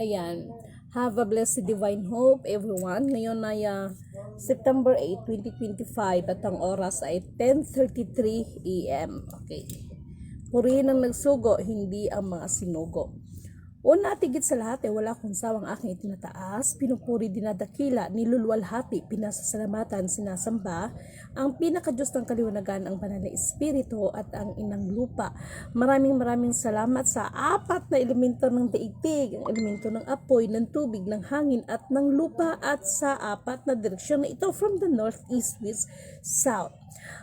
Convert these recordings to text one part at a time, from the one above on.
Ayan. Have a blessed divine hope, everyone. Ngayon ay September 8, 2025 at ang oras ay 10:33 a.m. Okay. Purihin ang nagsugo, hindi ang mga sinugo. Una at higit sa lahat wala akong sawang aking itinataas, pinupuri, dinadakila, niluluwalhati, pinasasalamatan, sinasamba, ang pinakadiyos ng kaliwanagan, ang banal na espiritu at ang inang lupa. Maraming salamat sa apat na elemento ng daigdig, ang elemento ng apoy, ng tubig, ng hangin at ng lupa, at sa apat na direksyon na ito from the north, east, west, south.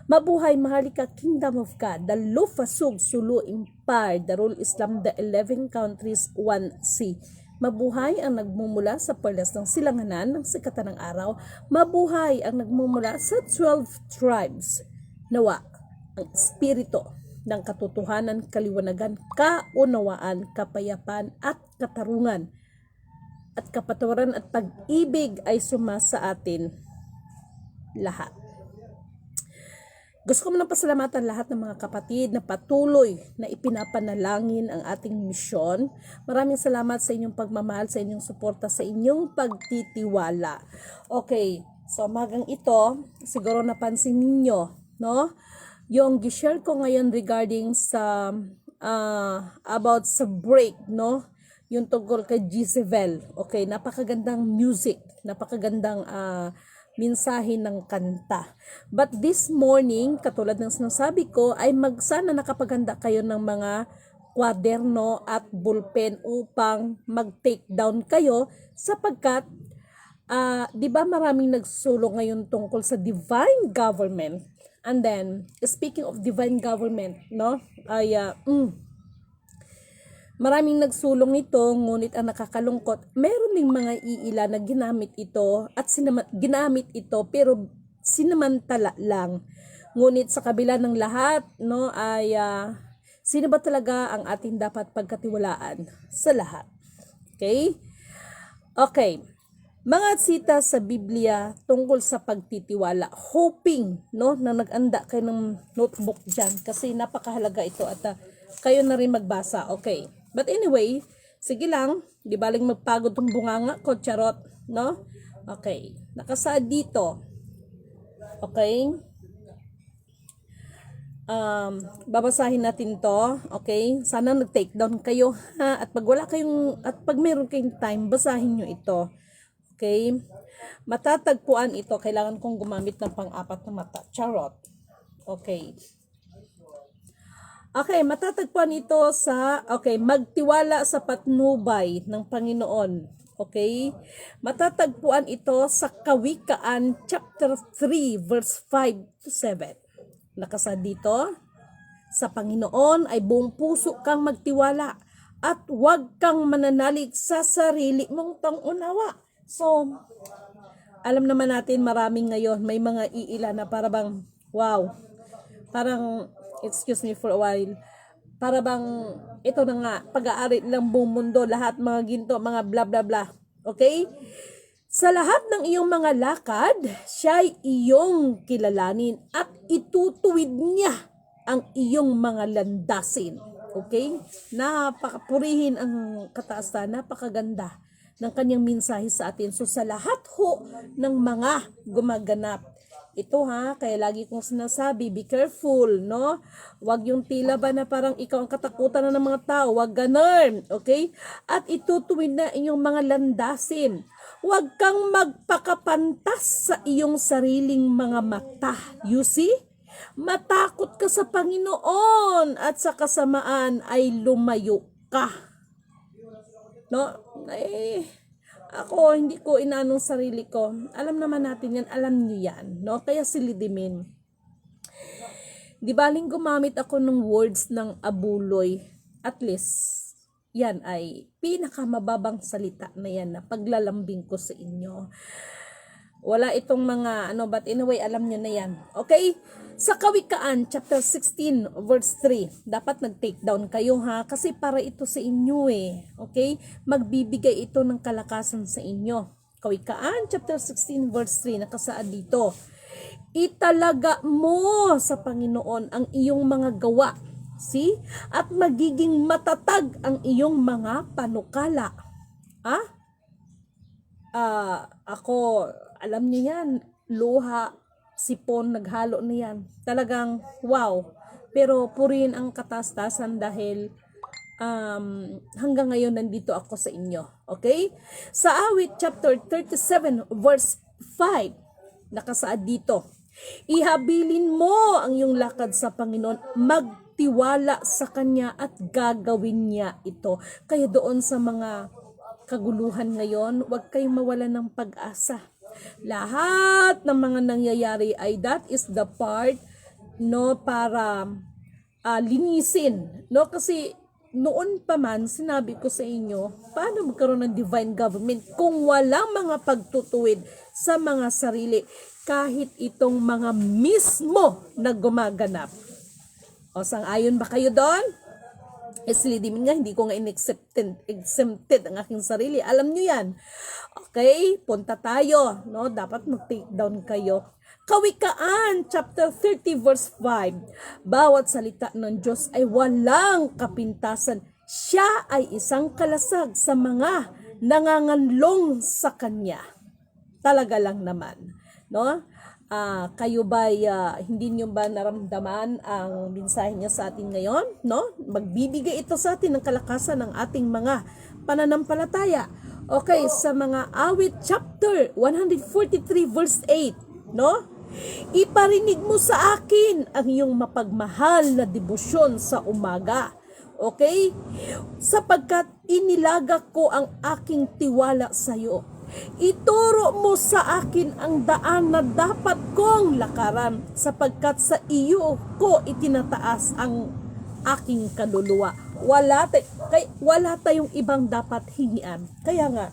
Mabuhay, mahalika, Kingdom of God, the Lufasug Sulu Empire, the Rule Islam, the 11 countries, 1C. Mabuhay ang nagmumula sa perlas ng silanganan ng sikatan ng araw. Mabuhay ang nagmumula sa 12 tribes. Nawa ang espiritu ng katotohanan, kaliwanagan, kaunawaan, kapayapaan at katarungan at kapatawaran at pag-ibig ay sumasa atin lahat. Gusto ko muna pasalamatan lahat ng mga kapatid na patuloy na ipinapanalangin ang ating misyon. Maraming salamat sa inyong pagmamahal, sa inyong suporta, sa inyong pagtitiwala. Okay, so magang ito, siguro napansin ninyo, no? Yung gishare ko ngayon regarding sa about sa break, no? Yung tungkol kay Jezebel. Okay, napakagandang music, napakagandang mensahe ng kanta. But this morning, katulad ng sinasabi ko, ay sana nakapaganda kayo ng mga kwaderno at bullpen upang mag-take down kayo sapagkat, di ba maraming nagsulong ngayon tungkol sa divine government. And then, speaking of divine government, no, ay maraming nagsulong nito, ngunit ang nakakalungkot, meron ding mga iila na ginamit ito at ginamit ito pero sinamantala lang. Ngunit sa kabila ng lahat, no, ay sino ba talaga ang ating dapat pagkatiwalaan sa lahat? Okay? Okay. Mga sita sa Biblia tungkol sa pagtitiwala. Hoping, no, na nag-anda kayo ng notebook dyan kasi napakahalaga ito at kayo na rin magbasa. Okay. But anyway, sige lang, di baling magpagod tong bunganga ko, charot, no? Okay, nakasaad dito. Okay? Babasahin natin to, okay? Sana nag-take down kayo, ha? At pag meron kayong time, basahin nyo ito. Okay? Matatagpuan ito, kailangan kong gumamit ng pang-apat na mata, charot. Okay. Okay, matatagpuan ito sa, magtiwala sa patnubay ng Panginoon. Okay? Matatagpuan ito sa Kawikaan chapter 3 verse 5 to 7. Nakasa dito, sa Panginoon ay buong puso kang magtiwala at huwag kang mananalig sa sarili mong pangunawa. So, alam naman natin maraming ngayon, may mga iila na parang, wow, parang, excuse me for a while, para bang ito na nga, pag-aari ng buong mundo, lahat mga ginto, mga bla bla bla. Okay? Sa lahat ng iyong mga lakad, siya'y iyong kilalanin at itutuwid niya ang iyong mga landasin. Okay? Napakapurihin ang kataasan, napakaganda ng kanyang mensahe sa atin. So sa lahat ho ng mga gumaganap, ito kaya lagi kong sinasabi, be careful, no? Huwag yung tila ba na parang ikaw ang katakutan na ng mga tao, huwag ganun, okay? At itutuwid na inyong mga landasin. Huwag kang magpakapantas sa iyong sariling mga mata. You see? Matakot ka sa Panginoon at sa kasamaan ay lumayo ka. No? Ako, hindi ko inanong sarili ko. Alam naman natin yan. Alam nyo yan. No? Kaya silidimin. Di baling gumamit ako ng words ng abuloy. At least, yan ay pinakamababang salita na yan na paglalambing ko sa inyo. Wala itong mga, but anyway, alam nyo na yan. Okay? Sa Kawikaan, chapter 16, verse 3, dapat nag-take down kayo kasi para ito sa inyo Okay? Magbibigay ito ng kalakasan sa inyo. Kawikaan, chapter 16, verse 3, nakasaad dito. Italaga mo sa Panginoon ang iyong mga gawa. See? At magiging matatag ang iyong mga panukala. Ah, ako, alam niyo yan, luha, sipon, naghalo na yan. Talagang, wow. Pero purihin ang katastasan dahil hanggang ngayon nandito ako sa inyo. Okay? Sa awit chapter 37 verse 5, nakasaad dito, ihabilin mo ang iyong lakad sa Panginoon, magtiwala sa Kanya at gagawin niya ito. Kaya doon sa mga kaguluhan ngayon, huwag kayong mawalan ng pag-asa. Lahat ng mga nangyayari ay that is the part, no, para linisin, no, kasi noon pa man sinabi ko sa inyo paano magkaroon ng divine government kung walang mga pagtutuwid sa mga sarili kahit itong mga mismo na gumaganap. O sang-ayon ba kayo doon? Islidimin nga, hindi ko nga exempted ang aking sarili. Alam nyo yan. Okay, punta tayo. No? Dapat mag-take down kayo. Kawikaan, chapter 30, verse 5. Bawat salita ng Diyos ay walang kapintasan. Siya ay isang kalasag sa mga nanganganlong sa Kanya. Talaga lang naman. No? Kayo ba hindi niyo ba naramdaman ang mensahe niya sa atin ngayon, no? Magbibigay ito sa atin ng kalakasan ng ating mga pananampalataya. Okay, sa mga awit chapter 143 verse 8, no? Iparinig mo sa akin ang iyong mapagmahal na debosyon sa umaga. Okay? Sapagkat inilaga ko ang aking tiwala sa iyo. Ituro mo sa akin ang daan na dapat kong lakaran, sapagkat sa iyo ko itinataas ang aking kaluluwa. Wala tayong ibang dapat hingian. Kaya nga,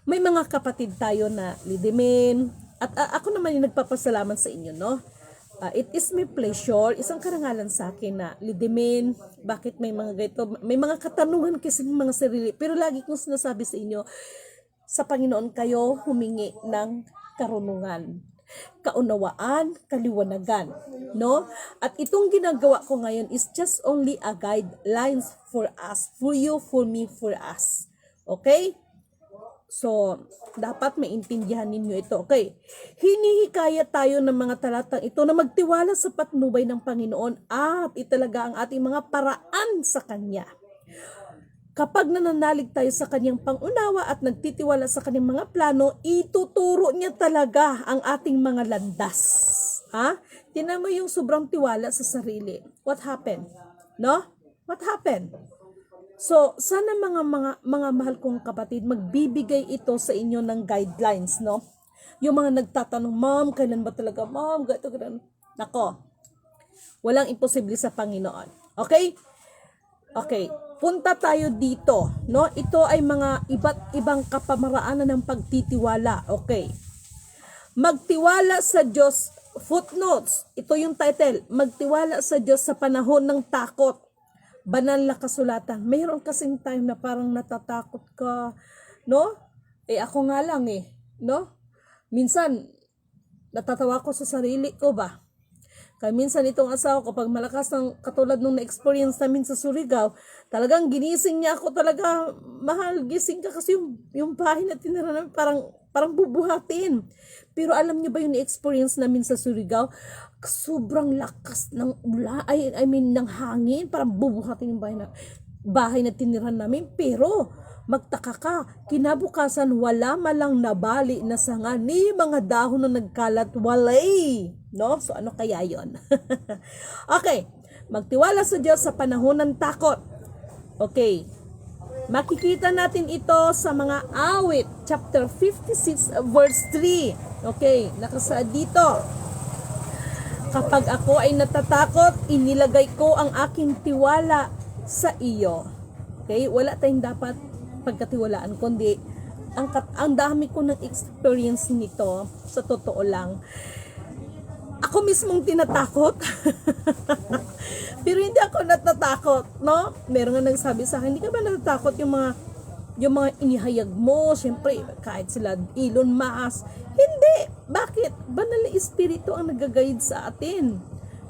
may mga kapatid tayo na lidimin, at ako naman yung nagpapasalamat sa inyo, no? It is my pleasure, isang karangalan sa akin na lidimin, bakit may mga ganito, may mga katanungan kasi ng mga sarili, pero lagi kong sinasabi sa inyo, sa Panginoon kayo humingi ng karunungan, kaunawaan, kaliwanagan, no? At itong ginagawa ko ngayon is just only a guidelines for us, for you, for me, for us. Okay? So, dapat maintindihan ninyo ito. Okay? Hinihikayat tayo ng mga talatang ito na magtiwala sa patnubay ng Panginoon at italaga ang ating mga paraan sa Kanya. Kapag nananalig tayo sa Kanyang pangunawa at nagtitiwala sa Kanyang mga plano, ituturo niya talaga ang ating mga landas. Ha? Tinan mo yung sobrang tiwala sa sarili. What happened? No? What happened? So, sana mga mahal kong kapatid, magbibigay ito sa inyo ng guidelines, no? Yung mga nagtatanong, Ma'am, kailan ba talaga? Ma'am, gato, gato. Nako, walang imposible sa Panginoon. Okay? Okay, punta tayo dito, no? Ito ay mga iba't ibang kapamaraanan ng pagtitiwala. Okay. Magtiwala sa Diyos, footnotes. Ito yung title, Magtiwala sa Diyos sa panahon ng takot. Banal na kasulatan. Mayroon kasing time na parang natatakot ka, no? Ako nga lang no? Minsan, natatawa ko sa sarili ko ba? Kaya minsan itong asawa ko, pag malakas ng katulad nung na-experience namin sa Surigao, talagang ginising niya ako talaga, mahal, gising ka kasi yung bahay na tinira namin parang bubuhatin. Pero alam niyo ba yung na-experience namin sa Surigao? Sobrang lakas ng ng hangin, parang bubuhatin yung bahay na tinira namin. Pero magtaka ka, kinabukasan wala malang nabali na sanga ni mga dahon na nagkalat, walay. No? So ano kaya yon? Okay, magtiwala sa Diyos sa panahon ng takot. Okay, makikita natin ito sa mga awit, chapter 56, verse 3. Okay, nakasaad dito. Kapag ako ay natatakot, inilagay ko ang aking tiwala sa iyo. Okay, wala tayong dapat pagkatiwalaan, kundi ang dami ko ng experience nito, sa totoo lang. Ako mismong tinatakot. Pero hindi ako natatakot, no? Meron nga nagsabi sa akin, hindi ka ba natatakot yung mga inihayag mo? Siyempre, kahit sila Elon Musk. Hindi. Bakit? Banal na espiritu ang nag-guide sa atin.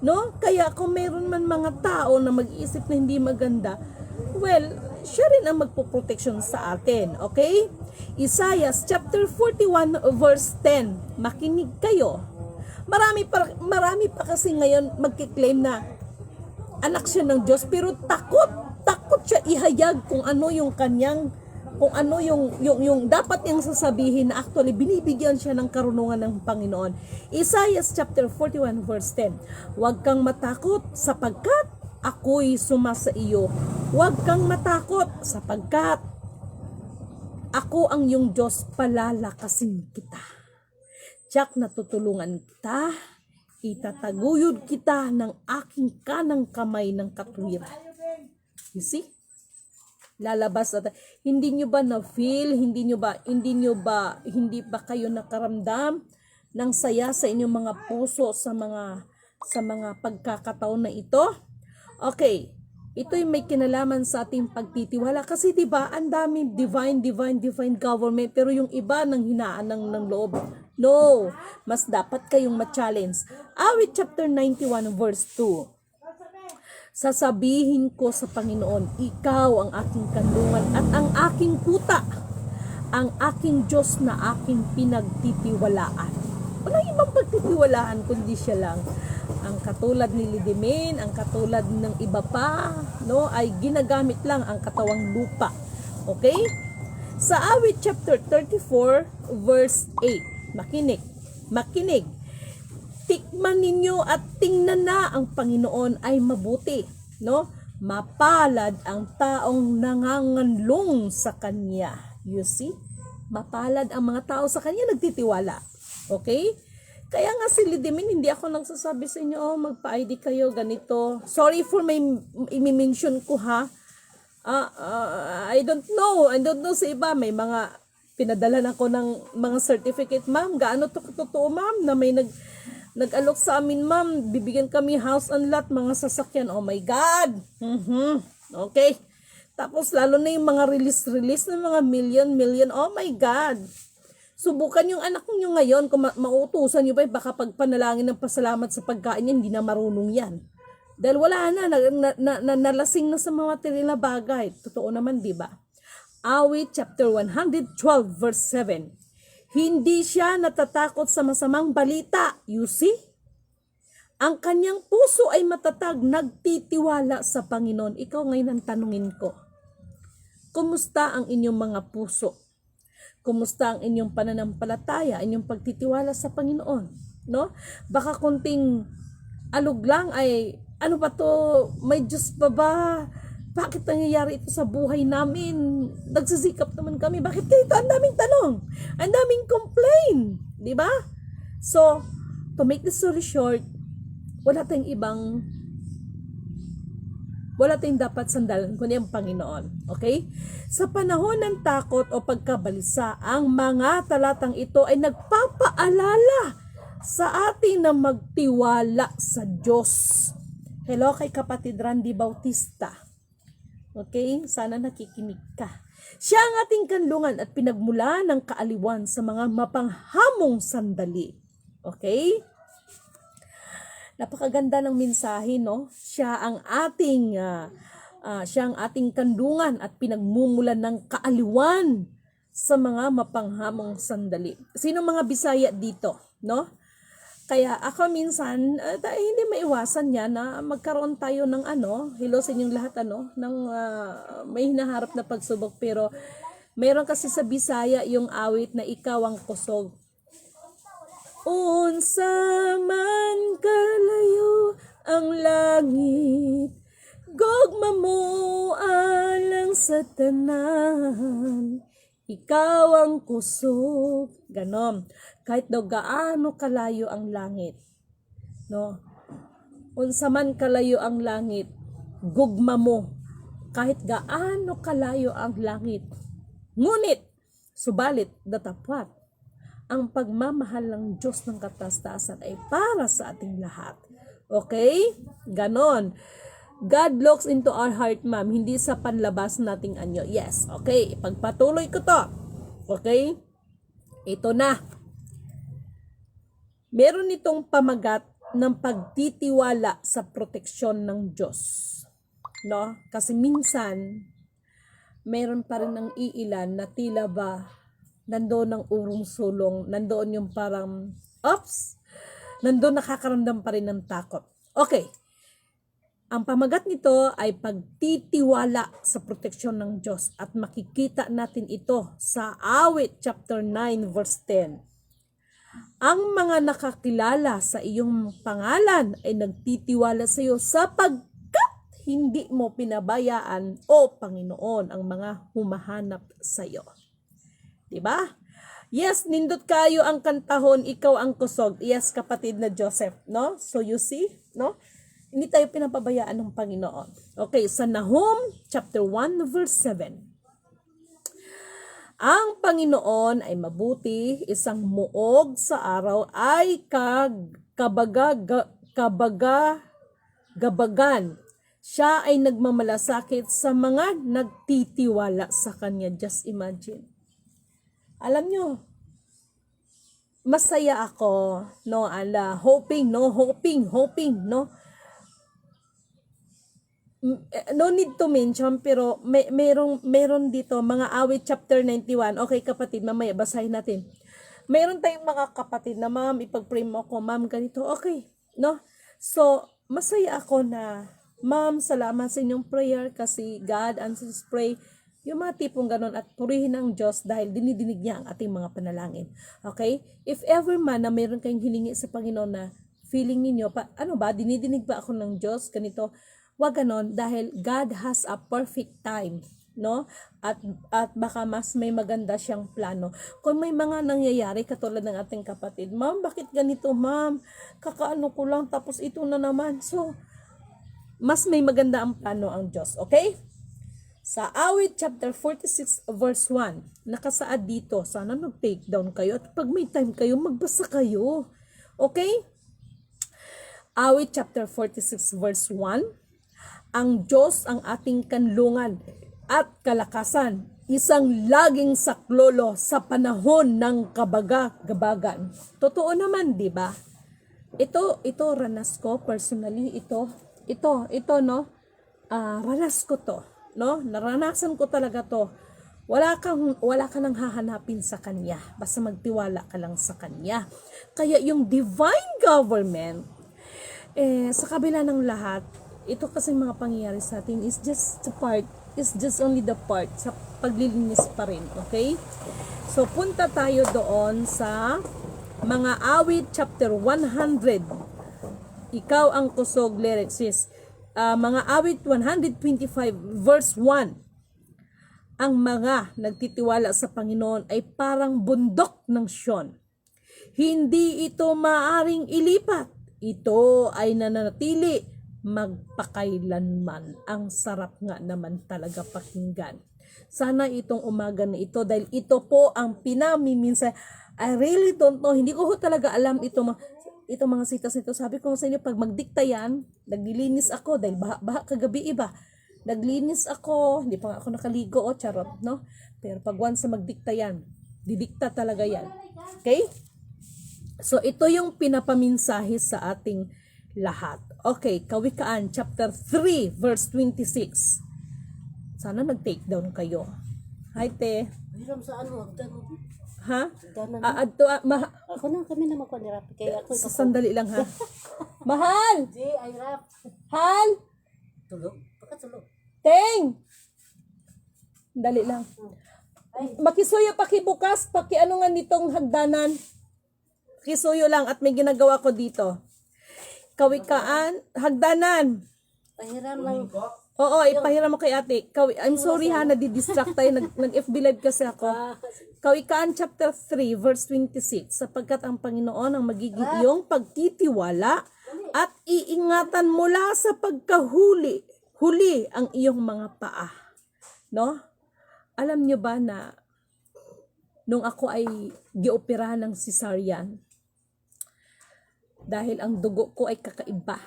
No? Kaya kung meron man mga tao na mag-iisip na hindi maganda, well, siya rin ang magpoproteksyon sa atin. Okay? Isaiah chapter 41 verse 10. Makinig kayo. Marami pa kasi ngayon magkiklaim na anak siya ng Diyos, pero takot siya ihayag kung ano yung kanyang, kung ano yung dapat niyang sasabihin na actually binibigyan siya ng karunungan ng Panginoon. Isaiah chapter 41 verse 10. Huwag kang matakot sapagkat ako'y sumasa iyo. Huwag kang matakot sapagkat ako ang iyong Diyos, palalakasin kita. Tiyak na tutulungan kita, itataguyod kita ng aking kanang kamay ng katwiran. You see? Lalabas at hindi nyo ba na-feel, hindi ba kayo nakaramdam ng saya sa inyong mga puso sa mga pagkakataon na ito? Okay, ito'y may kinalaman sa ating pagtitiwala kasi 'di ba, ang daming divine government, pero yung iba nang hinaan ng loob. No, mas dapat kayong ma-challenge. Awit chapter 91 verse 2. Sasabihin ko sa Panginoon, ikaw ang aking kanlungan at ang aking kuta, ang aking Diyos na aking pinagtitiwalaan. Wala ibang pagtitiwalaan kundi siya lang. Ang katulad ni Lidimin, ang katulad ng iba pa, no, ay ginagamit lang ang katawang lupa. Okay? Sa Awit chapter 34 verse 8. Makinig. Tikman ninyo at tingnan na ang Panginoon ay mabuti, no? Mapalad ang taong nanganganlong sa Kanya. You see? Mapalad ang mga tao sa Kanya nagtitiwala. Okay? Kaya nga si Lidimin, hindi ako nagsasabi sa inyo, oh, magpa-ID kayo, ganito. Sorry for may i-mention ko, ha? I don't know sa iba, may mga pinadala ako ng mga certificate, ma'am. Gaano to totoo, ma'am, na may nag-alok sa amin, ma'am. Bibigyan kami house and lot, mga sasakyan. Oh my God! Okay. Tapos lalo na yung mga release ng mga million. Oh my God! Subukan yung anak niyo ngayon, kung mautusan niyo ba, baka pagpanalangin ng pasalamat sa pagkain niya, hindi na marunong yan. Dahil wala na, nalasing na sa mga material na bagay. Totoo naman, di ba? Awit chapter 112 verse 7. Hindi siya natatakot sa masamang balita. You see? Ang kanyang puso ay matatag, nagtitiwala sa Panginoon. Ikaw ngayon ang tanungin ko. Kumusta ang inyong mga puso? Kumusta ang inyong pananampalataya, inyong pagtitiwala sa Panginoon? No? Baka konting alog lang ay, ano ba to? May Diyos pa ba? Bakit nangyayari ito sa buhay namin? Nagsisikap naman kami. Bakit ganito? Ang daming tanong. Ang daming complain. Di ba? So, to make the story short, wala tayong dapat sandalan kundi ang Panginoon. Okay? Sa panahon ng takot o pagkabalisa, ang mga talatang ito ay nagpapaalala sa atin na magtiwala sa Diyos. Hello kay kapatid Randy Bautista. Okay? Sana nakikinig ka. Siya ang ating kanlungan at pinagmula ng kaaliwan sa mga mapanghamong sandali. Okay? Napakaganda ng mensahe, no? Siya ang ating kanlungan at pinagmumulan ng kaaliwan sa mga mapanghamong sandali. Sino mga Bisaya dito, no? Kaya ako minsan, hindi maiwasan yan na magkaroon tayo ng hello sa inyong lahat, ng may hinaharap na pagsubok. Pero meron kasi sa Bisaya yung awit na ikaw ang kusog. Unsa man kalayo ang langit, gugma mo alang sa tanan, ikaw ang kusog. Ganon. Kahit daw gaano kalayo ang langit. No? Unsa man kalayo ang langit, gugma mo. Kahit gaano kalayo ang langit. Ngunit, subalit, datapwat, ang pagmamahal ng Diyos ng katastasan ay para sa ating lahat. Okay? Ganon. God looks into our heart, ma'am, hindi sa panlabas nating anyo. Yes, okay. Pagpatuloy ko to. Okay? Ito na. Meron itong pamagat ng pagtitiwala sa proteksyon ng Diyos. No? Kasi minsan, meron pa rin ng iilan na tila ba nandoon ang urong sulong, nandoon yung parang, oops, nandoon nakakaramdam pa rin ng takot. Okay, ang pamagat nito ay pagtitiwala sa proteksyon ng Diyos at makikita natin ito sa Awit chapter 9 verse 10. Ang mga nakakilala sa iyong pangalan ay nagtitiwala sa iyo sapagkat hindi mo pinabayaan, O Panginoon, ang mga humahanap sa iyo. Diba? Yes, nindot kayo ang kantahon, ikaw ang kusog. Yes, kapatid na Joseph, no? So you see, no? Hindi tayo pinapabayaan ng Panginoon. Okay, sa Nahum chapter 1 verse 7. Ang Panginoon ay mabuti, isang muog sa araw ay gabagan. Siya ay nagmamalasakit sa mga nagtitiwala sa Kanya. Just imagine. Alam nyo, masaya ako, no, hoping, no. No need to mention, pero meron dito, mga Awit chapter 91. Okay, kapatid, mamaya basahin natin. Meron tayong mga kapatid na, ma'am, ipag-pray mo ako, ma'am, ganito. Okay, no? So, masaya ako na, ma'am, salamat sa inyong prayer kasi God answers pray. Yung mga tipong ganun at purihin ang Diyos dahil dinidinig niya ang ating mga panalangin. Okay? If ever man na meron kayong hilingi sa Panginoon na feeling ninyo, dinidinig ba ako ng Diyos? Ganito. Wag ganon dahil God has a perfect time. No? At baka mas may maganda siyang plano. Kung may mga nangyayari katulad ng ating kapatid, ma'am, bakit ganito, ma'am? Kakaano ko lang tapos ito na naman. So, mas may maganda ang plano ang Diyos. Okay? Sa Awit chapter 46 verse 1, nakasaad dito, sana mag-take down kayo at pag may time kayo, magbasa kayo. Okay? Awit chapter 46 verse 1, ang Diyos ang ating kanlungan at kalakasan, isang laging saklolo sa panahon ng kabagagan. Totoo naman, di ba? Ito ranas ko personally, ito no, ranas ko to. No? Naranasan ko talaga to. Wala ka nang hahanapin sa Kanya. Basta magtiwala ka lang sa Kanya. Kaya yung divine government, sa kabila ng lahat, ito kasing mga pangyayari sa atin is just only the part sa paglilinis pa rin. Okay? So, punta tayo doon sa mga Awit chapter 100. Ikaw ang kusog lyrics is mga Awit 125 verse 1. Ang mga nagtitiwala sa Panginoon ay parang bundok ng Sion. Hindi ito maaring ilipat. Ito ay nananatili magpakailanman. Ang sarap nga naman talaga pakinggan. Sana itong umaga na ito dahil ito po ang pinamiminsan. I really don't know. Hindi ko talaga alam ito mga sitas nito. Sabi ko sa inyo, pag magdikta yan, naglilinis ako dahil baha kagabi iba. Naglinis ako, hindi pa nga ako nakaligo, charot, no? Pero pag once na magdikta yan, didikta talaga yan. Okay? So, ito yung pinapaminsahe sa ating lahat. Okay, Kawikaan, chapter 3, verse 26. Sana nag-take down kayo. Hi, te. Hiram sa ano, hagdan mo. Ha? Ako na kami na magpanirap. Kaya ako ito. Sandali lang, ha? Mahal! Di, ay rap. Hal! Tulog? Baka tulog. Teng! Dali lang. Makisuyo pakibukas, ano nga nitong hagdanan. Pakisuyo lang at may ginagawa ko dito. Kawikaan, hagdanan. Pahiram lang. Oo, ipahiram mo kay ate. I'm sorry ha, nadidistract tayo. Nag-FB live kasi ako. Kawikaan chapter 3 verse 26. Sapagkat ang Panginoon ang magiging iyong pagtitiwala at iingatan mula sa pagkahuli ang iyong mga paa. No? Alam nyo ba na nung ako ay gioperahan ng cesarean, dahil ang dugo ko ay kakaiba,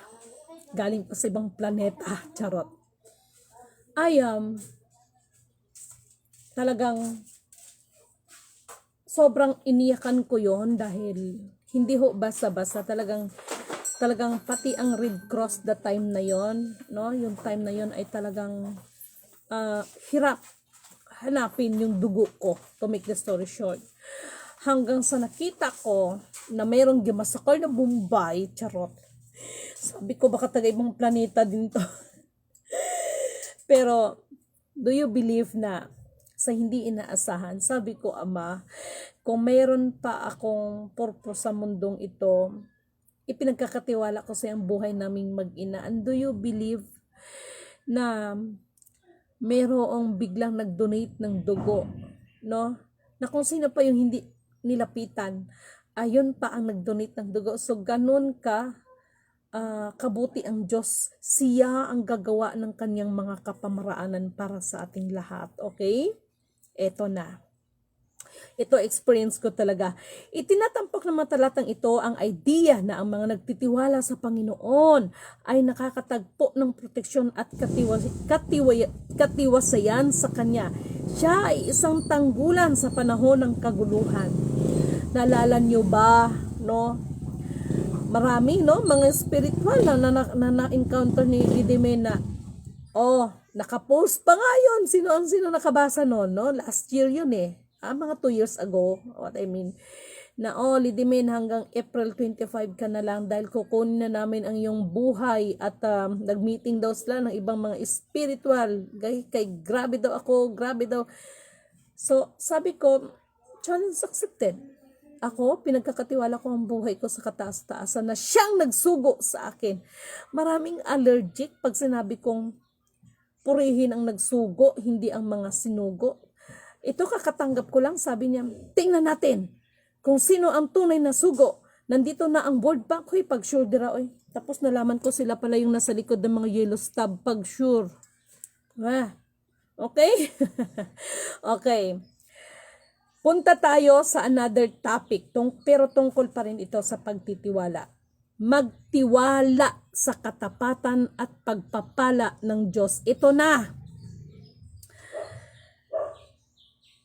galing pa sa ibang planeta, charot. Talagang sobrang iniyakan ko yon dahil hindi ho basta-basta, talagang pati ang Red Cross the time na yon, no, yung time na yon ay talagang hirap hanapin yung dugo ko, to make the story short. Hanggang sa nakita ko na mayroong gimasakal na Bombay, charot. Sabi ko, baka taga ibang planeta din to. Pero, do you believe na sa hindi inaasahan? Sabi ko, Ama, kung mayroon pa akong purpose sa mundong ito, ipinagkakatiwala ko sa iyong buhay naming mag-ina. And do you believe na mayroong biglang nag-donate ng dugo, no? Na kung sino pa yung hindi nilapitan, ayun pa ang nag-donate ng dugo. So, ganun kabuti ang Diyos. Siya ang gagawa ng kanyang mga kapamaraanan para sa ating lahat. Okay? Eto na. Ito experience ko talaga. Itinatampok ng mga talatang ito ang idea na ang mga nagtitiwala sa Panginoon ay nakakatagpo ng proteksyon at katiwasayan sa Kanya. Siya ay isang tanggulan sa panahon ng kaguluhan. Naalala nyo ba, no? Marami, no? Mga spiritual na na-encounter ni Lidimena. Nakapost pa nga yun. Sino nakabasa nun, no? Last year yun eh. Mga 2 years ago, what I mean, na Lidimen, hanggang April 25 ka na lang dahil kukunin na namin ang iyong buhay at nag-meeting daw sila ng ibang mga spiritual. Kay grabe daw ako, grabe daw. So, sabi ko, challenge accepted. Ako, pinagkakatiwala ko ang buhay ko sa kataas-taasan na siyang nagsugo sa akin. Maraming allergic pag sinabi kong purihin ang nagsugo, hindi ang mga sinugo. Ito kakatanggap ko lang, sabi niya, tingnan natin kung sino ang tunay na sugo. Nandito na ang board bank, hoy, pag sure dira, oy. Tapos nalaman ko sila pala yung nasa likod ng mga yellow stub, pag sure. Okay? Okay. Punta tayo sa another topic, pero tungkol pa rin ito sa pagtitiwala. Magtiwala sa katapatan at pagpapala ng Diyos. Ito na.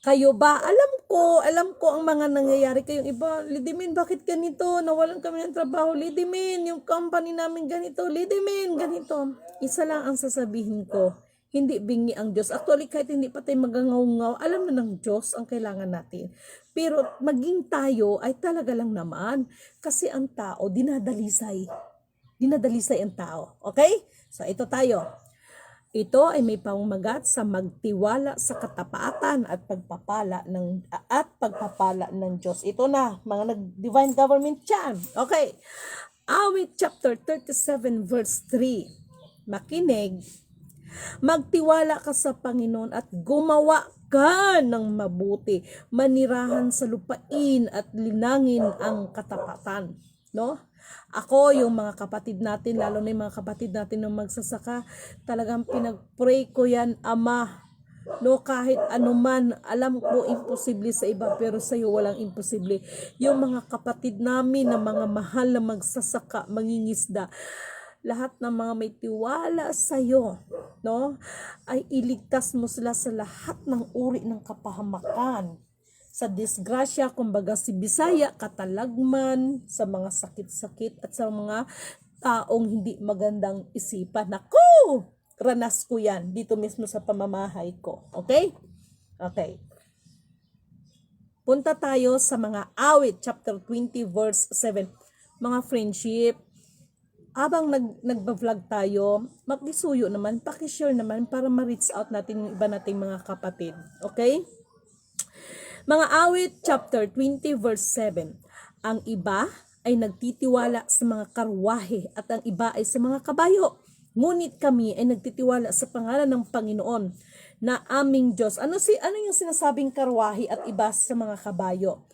Kayo ba? Alam ko ang mga nangyayari kayong iba. Lidimin, bakit ganito? Nawalan kami ng trabaho. Lidimin, yung company namin ganito. Lidimin, ganito. Isa lang ang sasabihin ko. Hindi bingi ang Diyos. Actually, kahit hindi pa tayo magangaw-ngaw, alam na ng Diyos ang kailangan natin. Pero maging tayo ay talaga lang naman. Kasi ang tao, dinadalisay. Dinadalisay ang tao. Okay? So, ito tayo. Ito ay may pamamagat sa magtiwala sa katapatan at pagpapala ng Diyos. Ito na, mga nag-divine government yan. Okay. Awit chapter 37 verse 3. Makinig. Magtiwala ka sa Panginoon at gumawa ka ng mabuti. Manirahan sa lupain at linangin ang katapatan. No? Ako, yung mga kapatid natin, lalo na yung mga kapatid natin ng magsasaka, talagang pinag-pray ko yan, Ama. No, kahit anuman, alam ko imposible sa iba, pero sa iyo walang imposible. Yung mga kapatid namin na mga mahal na magsasaka, mangingisda, lahat ng mga may tiwala sa iyo, no, ay iligtas mo sila sa lahat ng uri ng kapahamakan. Sa disgrasya, kumbaga si Bisaya, katalagman, sa mga sakit-sakit at sa mga taong hindi magandang isipan. Naku! Ranas ko yan dito mismo sa pamamahay ko. Okay? Okay. Punta tayo sa mga awit, chapter 20, verse 7. Mga friendship, habang nagba-vlog tayo, mag-isuyo naman, pakishare naman para ma-reach out natin yung iba nating mga kapatid. Okay? Mga awit, chapter 20, verse 7. Ang iba ay nagtitiwala sa mga karwahe at ang iba ay sa mga kabayo. Ngunit kami ay nagtitiwala sa pangalan ng Panginoon na aming Diyos. Ano yung sinasabing karwahe at iba sa mga kabayo?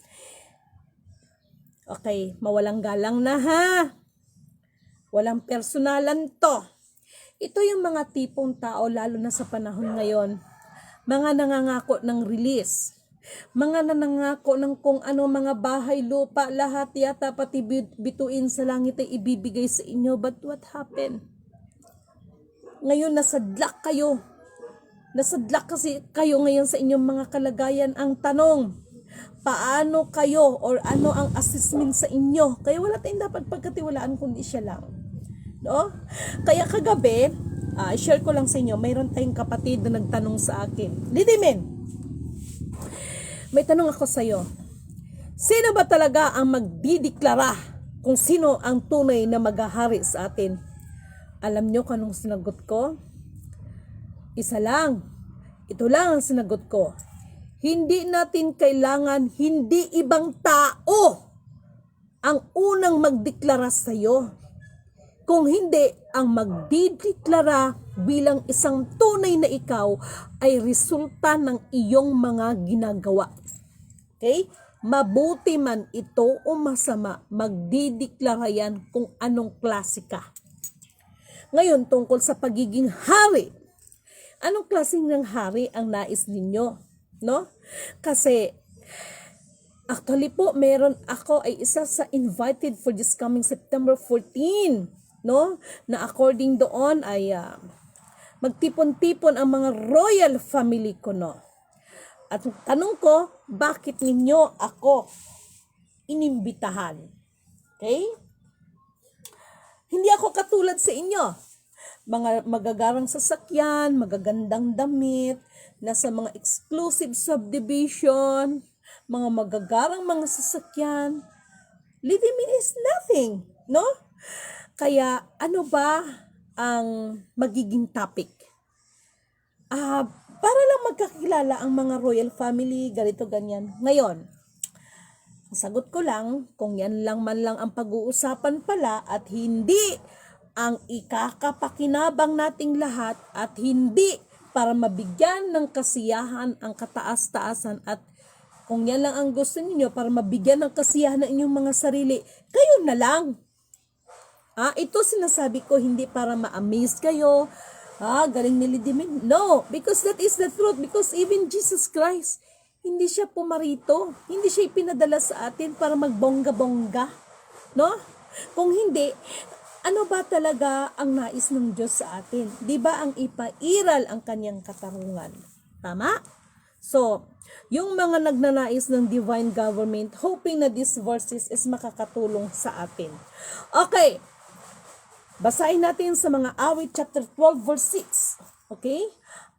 Okay, mawalang galang na ha. Walang personalan to. Ito yung mga tipong tao, lalo na sa panahon ngayon, mga nangangako ng release. Mga nanangako ng kung ano, mga bahay, lupa, lahat yata pati bituin sa langit ay ibibigay sa inyo. But what happened? Ngayon nasadlak kayo. Nasadlak kasi kayo ngayon sa inyong mga kalagayan. Ang tanong, paano kayo or ano ang assessment sa inyo? Kaya wala tayong dapat pagkatiwalaan kundi siya lang. No? Kaya kagabi, share ko lang sa inyo, mayroon tayong kapatid na nagtanong sa akin, Lidimen, May tanong ako sa'yo. Sino ba talaga ang magdideklara kung sino ang tunay na maghahari sa atin? Alam nyo kung anong sinagot ko? Isa lang. Ito lang ang sinagot ko. Hindi natin kailangan, hindi ibang tao ang unang magdeklara sa iyo. Kung hindi, ang magdideklara bilang isang tunay na ikaw ay resulta ng iyong mga ginagawa. Okay? Mabuti man ito o masama, magdideklara yan kung anong klase ka. Ngayon, tungkol sa pagiging hari. Anong klaseng ng hari ang nais ninyo? No? Kasi, actually po, meron ako ay isa sa invited for this coming September 14. No? Na according doon ay magtipon-tipon ang mga royal family ko, no? At tanong ko, bakit ninyo ako inimbitahan? Okay? Hindi ako katulad sa inyo. Mga magagarang sasakyan, magagandang damit, nasa mga exclusive subdivision, mga magagarang mga sasakyan. Living is nothing, no? Kaya ano ba ang magiging topic? Para lang magkakilala ang mga royal family, ganito, ganyan. Ngayon, sagot ko lang, kung yan lang man lang ang pag-uusapan pala at hindi ang ikakapakinabang nating lahat at hindi para mabigyan ng kasiyahan ang kataas-taasan at kung yan lang ang gusto niyo para mabigyan ng kasiyahan ng inyong mga sarili, kayo na lang. Ito sinasabi ko hindi para ma-amaze kayo. Galing ni Lidimin. No, because that is the truth. Because even Jesus Christ, hindi siya pumarito. Hindi siya ipinadala sa atin para magbongga-bongga. No? Kung hindi, ano ba talaga ang nais ng Diyos sa atin? Di ba ang ipairal ang kanyang katarungan? Tama? So, yung mga nagnanais ng divine government, hoping na these verses is makakatulong sa atin. Okay. Basahin natin sa mga Awit chapter 12 verse 6. Okay?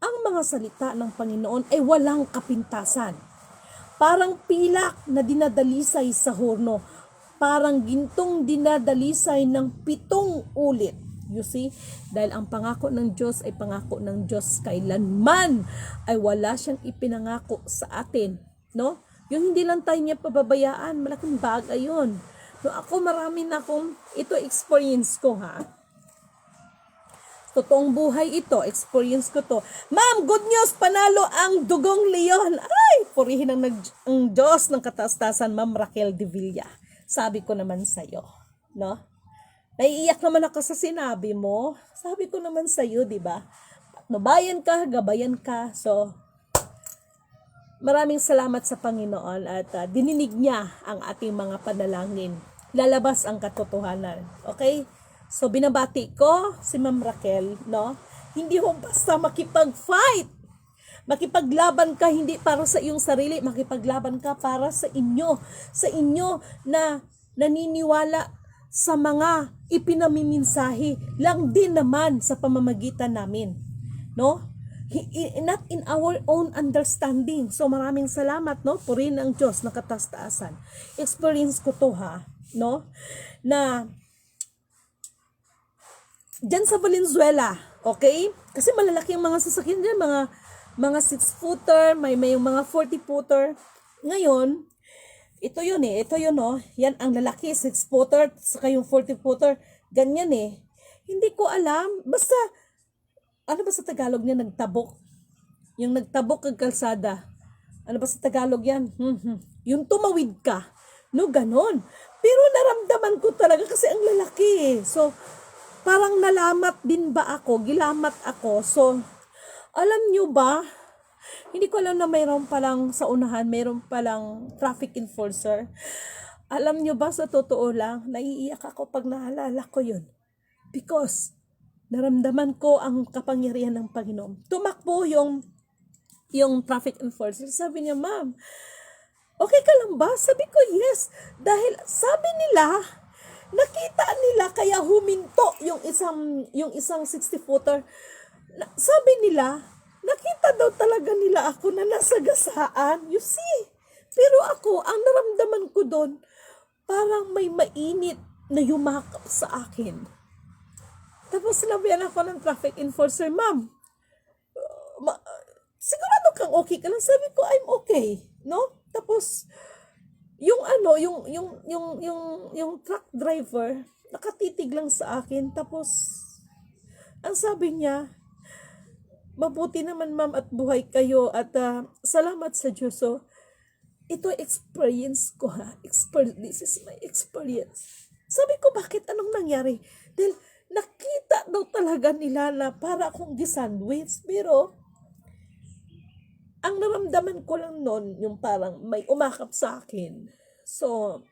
Ang mga salita ng Panginoon ay walang kapintasan. Parang pilak na dinadalisay sa horno. Parang gintong dinadalisay ng 7 ulit. You see? Dahil ang pangako ng Diyos ay pangako ng Diyos kailanman ay wala siyang ipinangako sa atin. No? Yung hindi lang tayo niya pababayaan, malaking bagay yun. No, ako marami na akong, ito experience ko Totoong buhay ito, experience ko to. Ma'am, good news, panalo ang dugong leon. Ay, purihin ang Diyos ng kataas-taasan, Ma'am Raquel de Villa. Sabi ko naman sa'yo, no? Naiiyak naman ako sa sinabi mo. Sabi ko naman sa'yo, di ba? Patnubayan ka, gabayan ka. So, maraming salamat sa Panginoon at dininig niya ang ating mga panalangin. Lalabas ang katotohanan. Okay? So, binabati ko si Ma'am Raquel, no? Hindi ho basta makipag-fight. Makipaglaban ka hindi para sa iyong sarili, makipaglaban ka para sa inyo. Sa inyo na naniniwala sa mga ipinamiminsahi lang din naman sa pamamagitan namin. No? Not in our own understanding. So maraming salamat, no? Purihin ang Diyos na kataas-taasan. Experience ko to no? Na dyan sa Valenzuela, okay? Kasi malalaki ang mga sasakyan dyan, mga 6-footer, may mga 40-footer. Ngayon, ito yun no? Yan ang lalaki, 6-footer, saka yung 40-footer, ganyan Hindi ko alam, basta, ano ba sa Tagalog niya, nagtabok? Yung nagtabok ang kalsada. Ano ba sa Tagalog yan? Yung tumawid ka. No, ganon. Pero naramdaman ko talaga kasi ang lalaki So, parang nalamat din ba ako? Gilamat ako. So, alam nyo ba? Hindi ko alam na mayroon palang sa unahan, mayroon palang traffic enforcer. Alam nyo ba sa totoo lang, naiiyak ako pag naalala ko yun. Because, naramdaman ko ang kapangyarihan ng Panginoon. Tumakbo yung traffic enforcer. Sabi niya, ma'am, okay ka lang ba? Sabi ko, yes. Dahil sabi nila, nakita nila kaya huminto yung isang 60-footer. Sabi nila, nakita daw talaga nila ako na nasa gasaan. You see? Pero ako, ang naramdaman ko doon, parang may mainit na yumakap sa akin. Tapos sinabihan ako ng traffic enforcer, ma'am, ma- sigurado kang okay ka lang? Sabi ko, I'm okay. No? Tapos, yung ano, yung truck driver, nakatitig lang sa akin. Tapos, ang sabi niya, mabuti naman ma'am at buhay kayo at salamat sa Diyos. So, ito experience ko ha. This is my experience. Sabi ko, bakit? Anong nangyari? Dahil nakita daw talaga nila na para akong gisandwich. Pero, ang naramdaman ko lang noon, yung parang may umakap sa akin. So,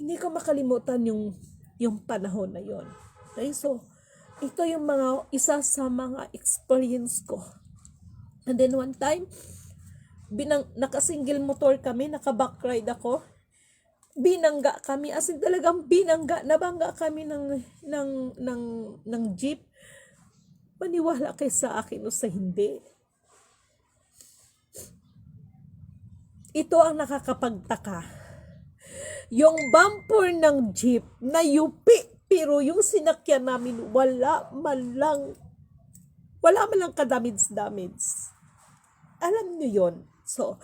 hindi ko makalimutan yung panahon na yon. Okay, so, ito yung isa sa mga experience ko. And then one time, naka-single motor kami, naka-backride ako. Binangga kami, as in talagang nabangga kami ng jeep. Maniwala kayo sa akin o sa hindi. Ito ang nakakapagtaka. Yung bumper ng jeep na yupi, pero yung sinakyan namin wala man lang kadamage. Alam nyo yon. So,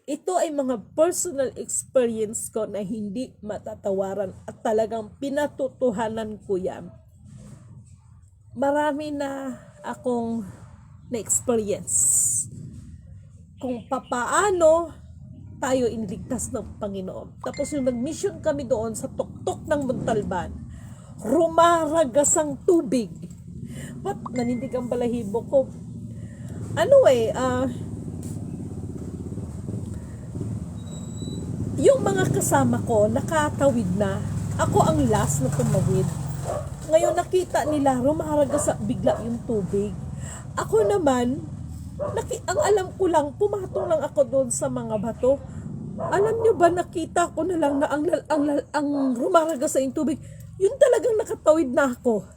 ito ay mga personal experience ko na hindi matatawaran at talagang pinatutuhanan ko yan. Marami na akong na-experience kung papaano tayo iniligtas ng Panginoon. Tapos yung nag-mission kami doon sa tuktok ng Montalban, rumaragas ang tubig. Ba't nanindig ang balahibo ko? Yung mga kasama ko, nakatawid na. Ako ang last na tumawid. Ngayon nakita nila, rumaragas bigla yung tubig. Ako naman, ang alam ko lang, pumatong lang ako doon sa mga bato. Alam nyo ba, nakita ko na lang na ang rumaragas sa yung tubig, yun talagang nakatawid na ako.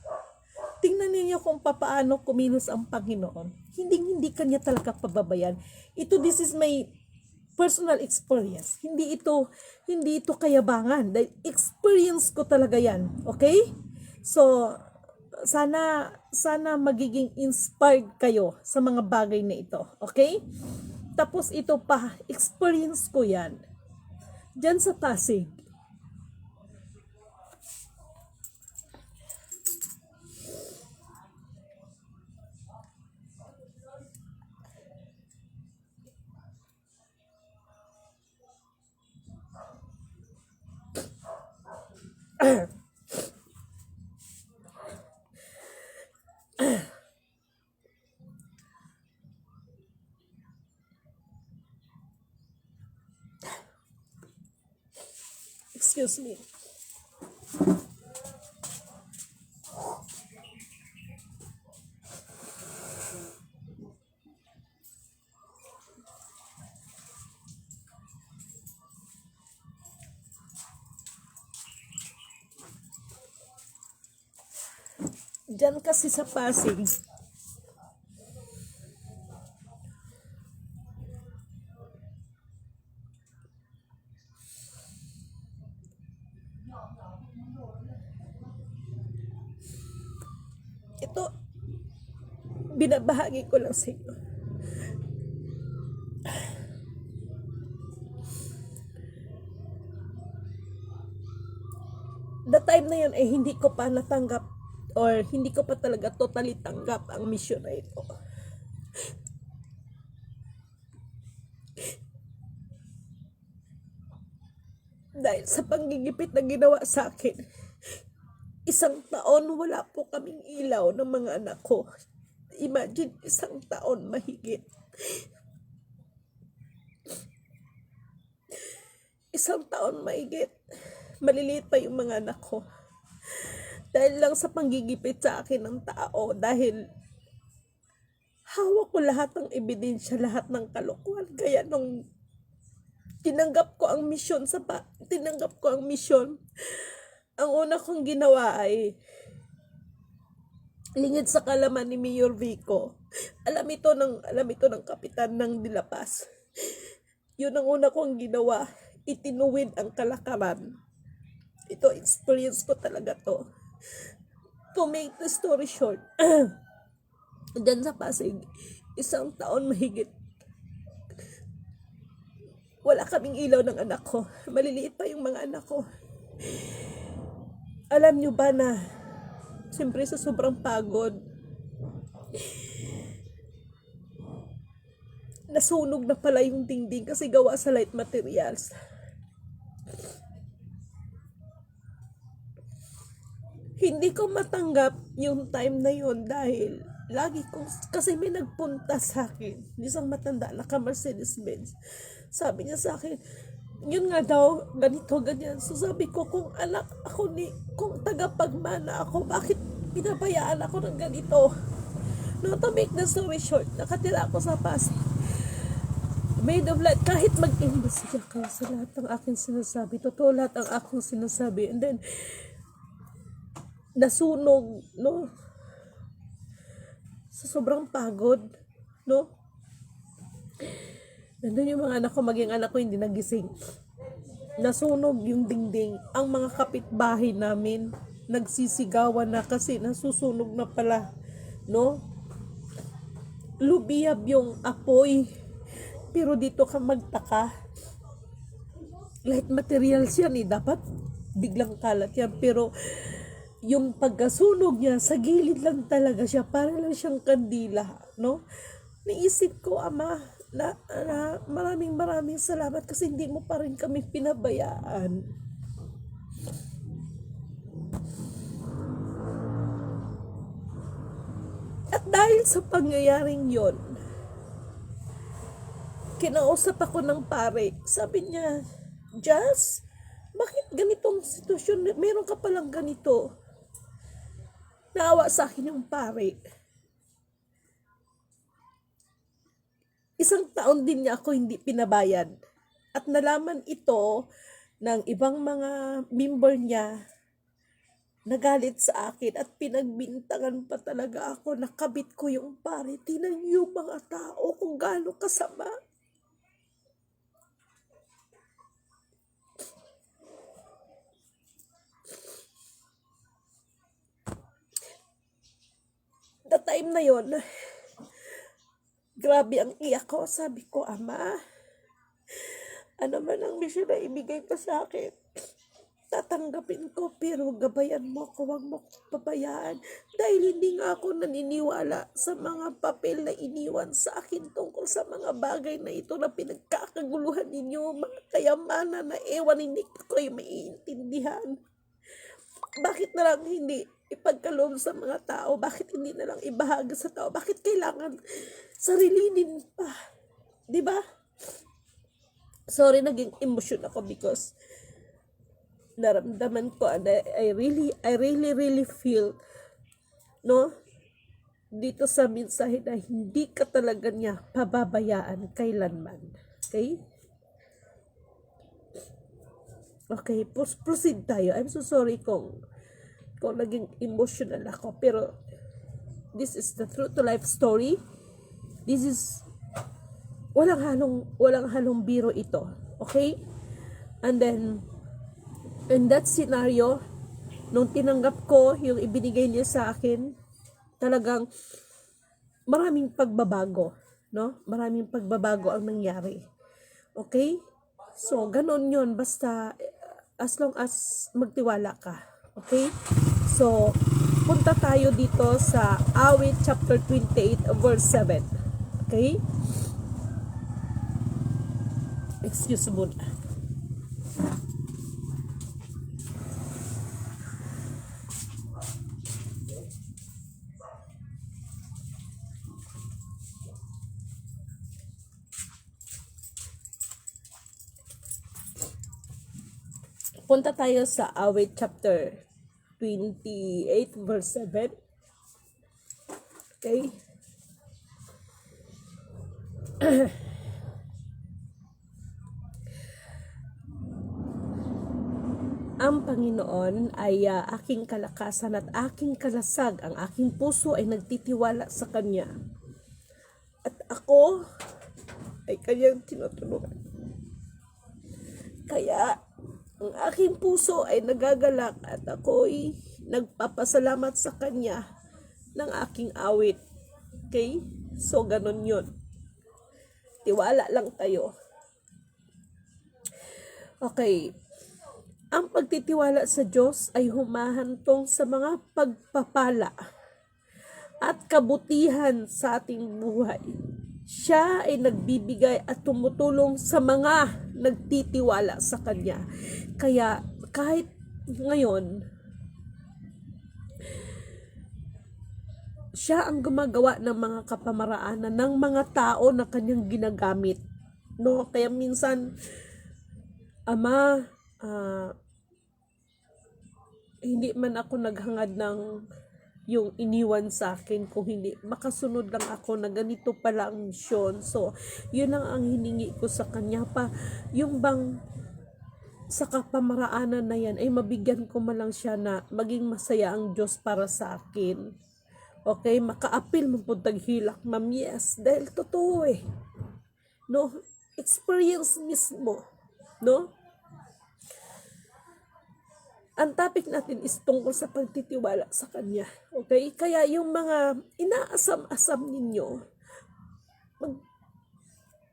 Tingnan niyo kung paano kumilos ang Panginoon. Hindi kanya talaga pababayan. This is my personal experience. Hindi ito kayabangan. Dahil experience ko talaga yan. Okay? So, sana magiging inspired kayo sa mga bagay na ito. Okay? Tapos ito pa, experience ko yan. Diyan sa Pasig. Excuse me. Diyan kasi sa Pasig, ito, binabahagi ko lang sa inyo. The time na yun, hindi ko pa natanggap or hindi ko pa talaga totally tanggap ang mission na ito. Dahil sa panggigipit na ginawa sa akin, 1 taon wala po kaming ilaw ng mga anak ko. Imagine, 1 taon mahigit. 1 taon mahigit. Maliliit pa yung mga anak ko. Dahil lang sa panggigipit sa akin ng tao. Dahil hawak ko lahat ng ebidensya, lahat ng kalokohan. Kaya nung tinanggap ko ang misyon, ang una kong ginawa ay lingid sa kalaman ni Mayor Vico. Alam ito ng kapitan ng Dilapas. Yun ang una kong ginawa. Itinuwid ang kalakaran. Ito, experience ko talaga to. To make the story short, dyan sa Pasig, 1 taon mahigit, wala kaming ilaw ng anak ko. Maliliit pa yung mga anak ko. Alam nyo ba na, siyempre sa sobrang pagod, nasunog na pala yung dingding kasi gawa sa light materials. Hindi ko matanggap yung time na yun dahil lagi kong, kasi may nagpunta sa akin, isang matanda, naka-Mercedes-Benz. Sabi niya sa akin, yun nga daw, ganito, ganyan. So sabi ko, kung anak ako kung tagapagmana ako, bakit pinabayaan ako ng ganito? No, to make the story short, nakatira ako sa Pasig. Made of light, kahit mag-imbestiga ka sa lahat ng aking sinasabi, totoo lahat ang aking sinasabi, and then, nasunog, no? Sa sobrang pagod, no? Nandun yung mga anak ko, maging anak ko hindi nagising. Nasunog yung dingding. Ang mga kapitbahay namin, nagsisigawan na kasi nasusunog na pala, no? Lubiyab yung apoy. Pero dito ka magtaka. Light materials yan eh. Dapat biglang kalat yan. Pero yung pagkasunog niya, sa gilid lang talaga siya. Parang lang siyang kandila. No? Naisip ko, Ama, na maraming salamat kasi hindi mo pa rin kami pinabayaan. At dahil sa pangyayaring yon, kinausap ako ng pare. Sabi niya, Jazz, bakit ganitong sitwasyon? Meron ka palang ganito. Naawa sa akin yung pare. 1 taon din niya ako hindi pinabayad. At nalaman ito ng ibang mga member niya, nagalit sa akin at pinagbintangan pa talaga ako. Nakabit ko yung pare. Tingnan niyo yung mga tao kung gaano kasama. The time na yon, grabe ang iyak ko. Sabi ko, Ama, ano man ang mission na ibigay ko sa akin, tatanggapin ko, pero gabayan mo ako, huwag mo pabayaan. Dahil hindi nga ako naniniwala sa mga papel na iniwan sa akin tungkol sa mga bagay na ito na pinagkakaguluhan ninyo, mga kayamanan na ewan, hindi ko kayo maiintindihan. Bakit na lang hindi ipagkaloob sa mga tao? Bakit hindi na lang ibahagi sa tao? Bakit kailangan sarilinin pa? Diba? Sorry, naging emotion ako because naramdaman ko and I really feel, no, dito sa mensahe na hindi ka talaga niya pababayaan kailanman. Okay? Okay, proceed tayo. I'm so sorry kung naging emotional ako, pero this is the true to life story. This is walang halong biro ito. Okay? And then in that scenario, nung tinanggap ko yung ibinigay niya sa akin, talagang maraming pagbabago, no? Maraming pagbabago ang nangyari. Okay? So, ganon yun. Basta, as long as magtiwala ka. Okay? So, punta tayo dito sa Awit chapter 28 verse 7. Okay? Excuse me. Punta tayo sa Awit chapter 28 verse 7. Okay? Ang Panginoon ay aking kalakasan at aking kalasag. Ang aking puso ay nagtitiwala sa Kanya. At ako ay Kanyang tinutulungan. Kaya, ang aking puso ay nagagalak at ako'y nagpapasalamat sa Kanya ng aking awit. Okay? So, ganun yun. Tiwala lang tayo. Okay. Ang pagtitiwala sa Diyos ay humahantong sa mga pagpapala at kabutihan sa ating buhay. Siya ay nagbibigay at tumutulong sa mga nagtitiwala sa Kanya. Kaya kahit ngayon, siya ang gumagawa ng mga kapamaraanan ng mga tao na Kanyang ginagamit. No? Kaya minsan, Ama, hindi man ako naghangad ng yung iniwan sa akin, kung hindi makasunod lang ako na ganito pala ang misyon. So, yun lang ang hiningi ko sa Kanya pa. Yung bang sa kapamaraanan na yan ay mabigyan ko man lang siya na maging masaya ang Diyos para sa akin. Okay, makaapil mo po taghilak, ma'am. Yes, dahil totoo eh. No, experience mismo. No? Ang topic natin is tungkol sa pagtitiwala sa Kanya. Okay? Kaya yung mga inaasam-asam ninyo,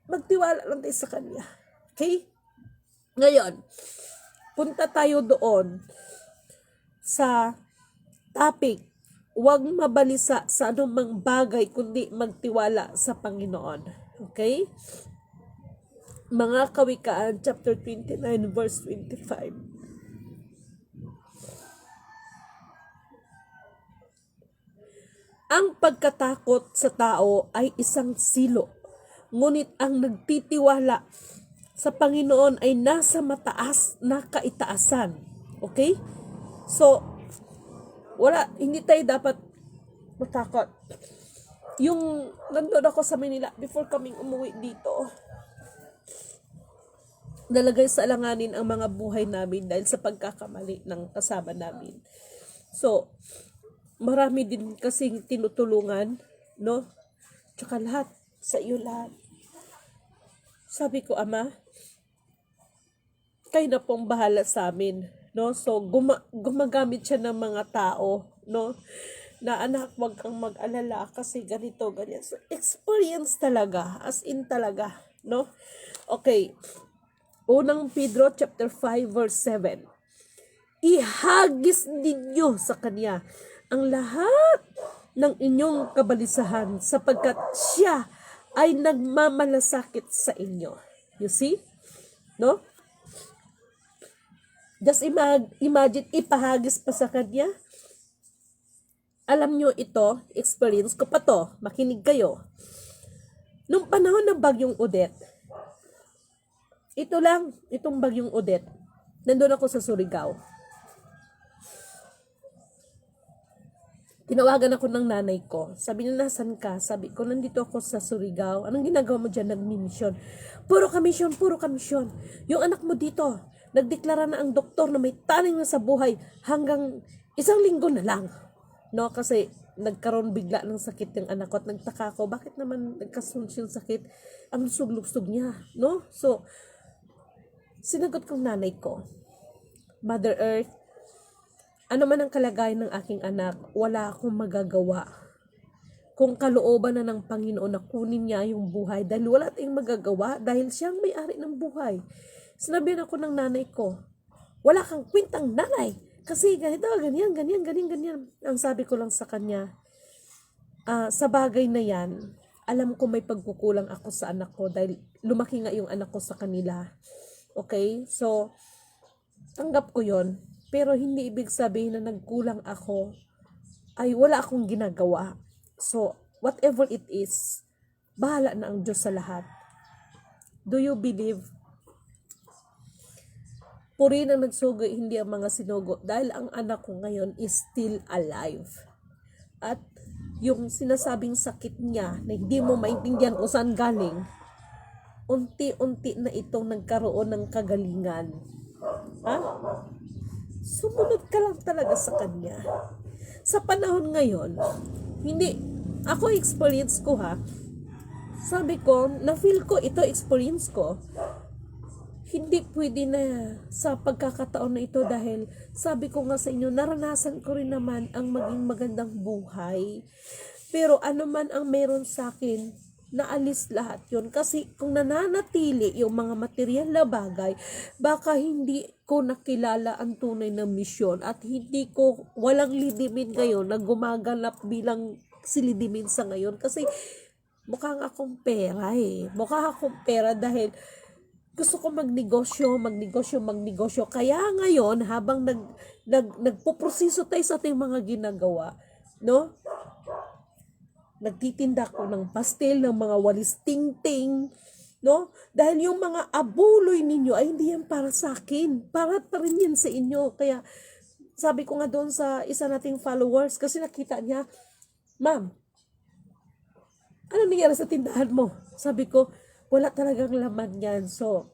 magtiwala lang tayo sa Kanya. Okay? Ngayon, punta tayo doon sa topic, huwag mabalisa sa anumang bagay kundi magtiwala sa Panginoon. Okay? Mga Kawikaan, chapter 29, verse 25. Ang pagkatakot sa tao ay isang silo, ngunit ang nagtitiwala sa Panginoon ay nasa mataas na kaitaasan. Okay? So, hindi tayo dapat matakot. Yung nandun ako sa Manila, before kaming umuwi dito, nalagay sa alanganin ang mga buhay namin dahil sa pagkakamali ng kasama namin. So, marami din kasing tinutulungan, no? Tsaka lahat, sa iyo lahat. Sabi ko, Ama, kayo na pong bahala sa amin, no? So, gumagamit siya ng mga tao, no? Na anak, wag kang mag-alala kasi ganito, ganyan. So, experience talaga, as in talaga, no? Okay. Unang Pedro, chapter 5, verse 7. Ihagis ninyo sa Kanya ang lahat ng inyong kabalisahan sapagkat siya ay nagmamalasakit sa inyo. You see? No? Just imagine, ipahagis pa sa Kanya. Alam nyo ito, experience ko pa to, makinig kayo. Nung panahon ng bagyong Odette, itong bagyong Odette, nandun ako sa Surigao. Tinawagan ako ng nanay ko. Sabi niya, nasan ka? Sabi ko, nandito ako sa Surigao. Anong ginagawa mo dyan? Nagmi-mission. Puro kamisyon. Yung anak mo dito, nagdeklara na ang doktor na may taning na sa buhay hanggang 1 linggo na lang. No? Kasi nagkaroon bigla ng sakit yung anak ko at nagtaka ko, bakit naman nagkasunod yung sakit? Ang lugsog niya. No? So, sinagot kong nanay ko, Mother Earth, ano man ang kalagayan ng aking anak, wala akong magagawa. Kung kalooban na ng Panginoon na kunin niya yung buhay, dahil wala tayong magagawa, dahil siyang may-ari ng buhay. Sinabihan ako ng nanay ko, wala kang kwentang nanay, kasi ganito, ganyan. Ang sabi ko lang sa kanya, sa bagay na yan, alam ko may pagkukulang ako sa anak ko, dahil lumaki nga yung anak ko sa kanila. Okay? So, tanggap ko yon. Pero hindi ibig sabihin na nagkulang ako ay wala akong ginagawa. So, whatever it is, bahala na ang Diyos sa lahat. Do you believe? Puri na nagsugo, hindi ang mga sinugo. Dahil ang anak ko ngayon is still alive. At yung sinasabing sakit niya na hindi mo maintindihan kung saan galing, unti-unti na itong nagkaroon ng kagalingan. Ha? Sumunod ka lang talaga sa Kanya. Sa panahon ngayon, hindi, ako experience ko ha, sabi ko, na-feel ko, ito experience ko, hindi pwede na sa pagkakataon na ito dahil sabi ko nga sa inyo, naranasan ko rin naman ang maging magandang buhay. Pero ano man ang meron sa akin, naalis lahat yon. Kasi kung nananatili yung mga material na bagay, baka hindi ko nakilala ang tunay na misyon at hindi ko walang lidimin ngayon na gumaganap bilang silidimin sa ngayon. Kasi mukha akong pera Mukha akong pera dahil gusto ko magnegosyo. Kaya ngayon, habang nagpoproseso tayo sa ating mga ginagawa, no? Nagtitinda ko ng pastel, ng mga walis ting-ting, no? Dahil yung mga abuloy ninyo ay hindi yan para sa akin. Para pa rin yan sa inyo. Kaya, sabi ko nga doon sa isa nating followers, kasi nakita niya, "Ma'am, ano nangyari sa tindahan mo?" Sabi ko, wala talagang laman yan. So,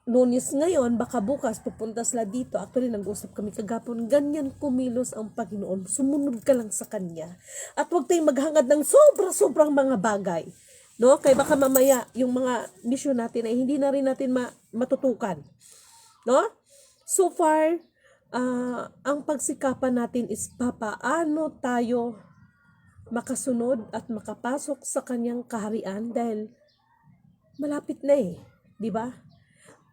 Lunes ngayon, baka bukas, pupunta sila dito. Actually, nag-usap kami kagapon. Ganyan kumilos ang Panginoon. Sumunod ka lang sa Kanya. At huwag tayong maghangad ng sobra-sobrang mga bagay. No? Kaya baka mamaya, yung mga mission natin ay hindi na rin natin matutukan. No? So far, ang pagsikapan natin is papaano tayo makasunod at makapasok sa Kanyang kaharian dahil malapit na di ba?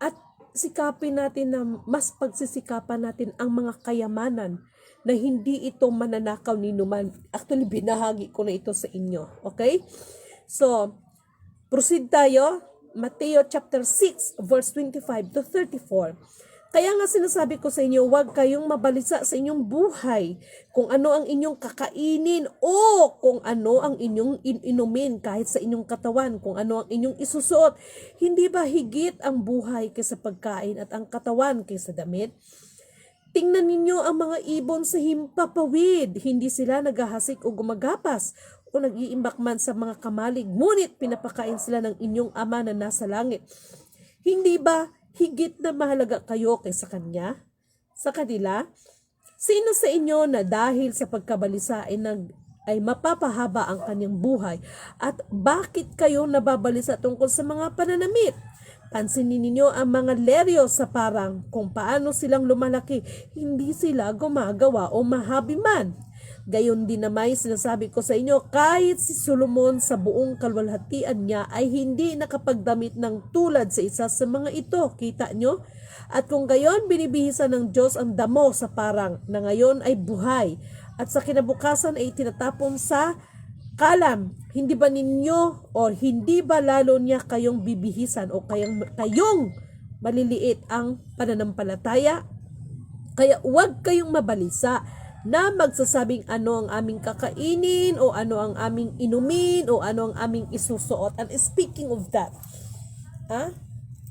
At sikapin natin na mas pagsisikapan natin ang mga kayamanan na hindi ito mananakaw ni numan. Actually, binahagi ko na ito sa inyo. Okay? So, proceed tayo. Mateo chapter 6, verse 25 to 34. Kaya nga sinasabi ko sa inyo, huwag kayong mabalisa sa inyong buhay kung ano ang inyong kakainin o kung ano ang inyong inumin kahit sa inyong katawan, kung ano ang inyong isusuot. Hindi ba higit ang buhay kaysa pagkain at ang katawan kaysa damit? Tingnan ninyo ang mga ibon sa himpapawid. Hindi sila naghahasik o gumagapas o nag-iimbak man sa mga kamalig, ngunit pinapakain sila ng inyong ama na nasa langit. Hindi ba higit na mahalaga kayo kaysa Kanya? Sa kanila? Sino sa inyo na dahil sa pagkabalisa ay mapapahaba ang kanyang buhay? At bakit kayo nababalisa tungkol sa mga pananamit? Pansinin ninyo ang mga leryo sa parang kung paano silang lumalaki, hindi sila gumagawa o mahabi man. Gayon din naman sinasabi ko sa inyo, kahit si Solomon sa buong kalwalhatian niya ay hindi nakapagdamit ng tulad sa isa sa mga ito. Kita nyo? At kung gayon binibihisan ng Diyos ang damo sa parang na ngayon ay buhay at sa kinabukasan ay tinatapon sa kalam, hindi ba ninyo o hindi ba lalo niya kayong bibihisan o kayong maliliit ang pananampalataya? Kaya huwag kayong mabalisa na magsasabing ano ang aming kakainin o ano ang aming inumin o ano ang aming isusuot. And speaking of that,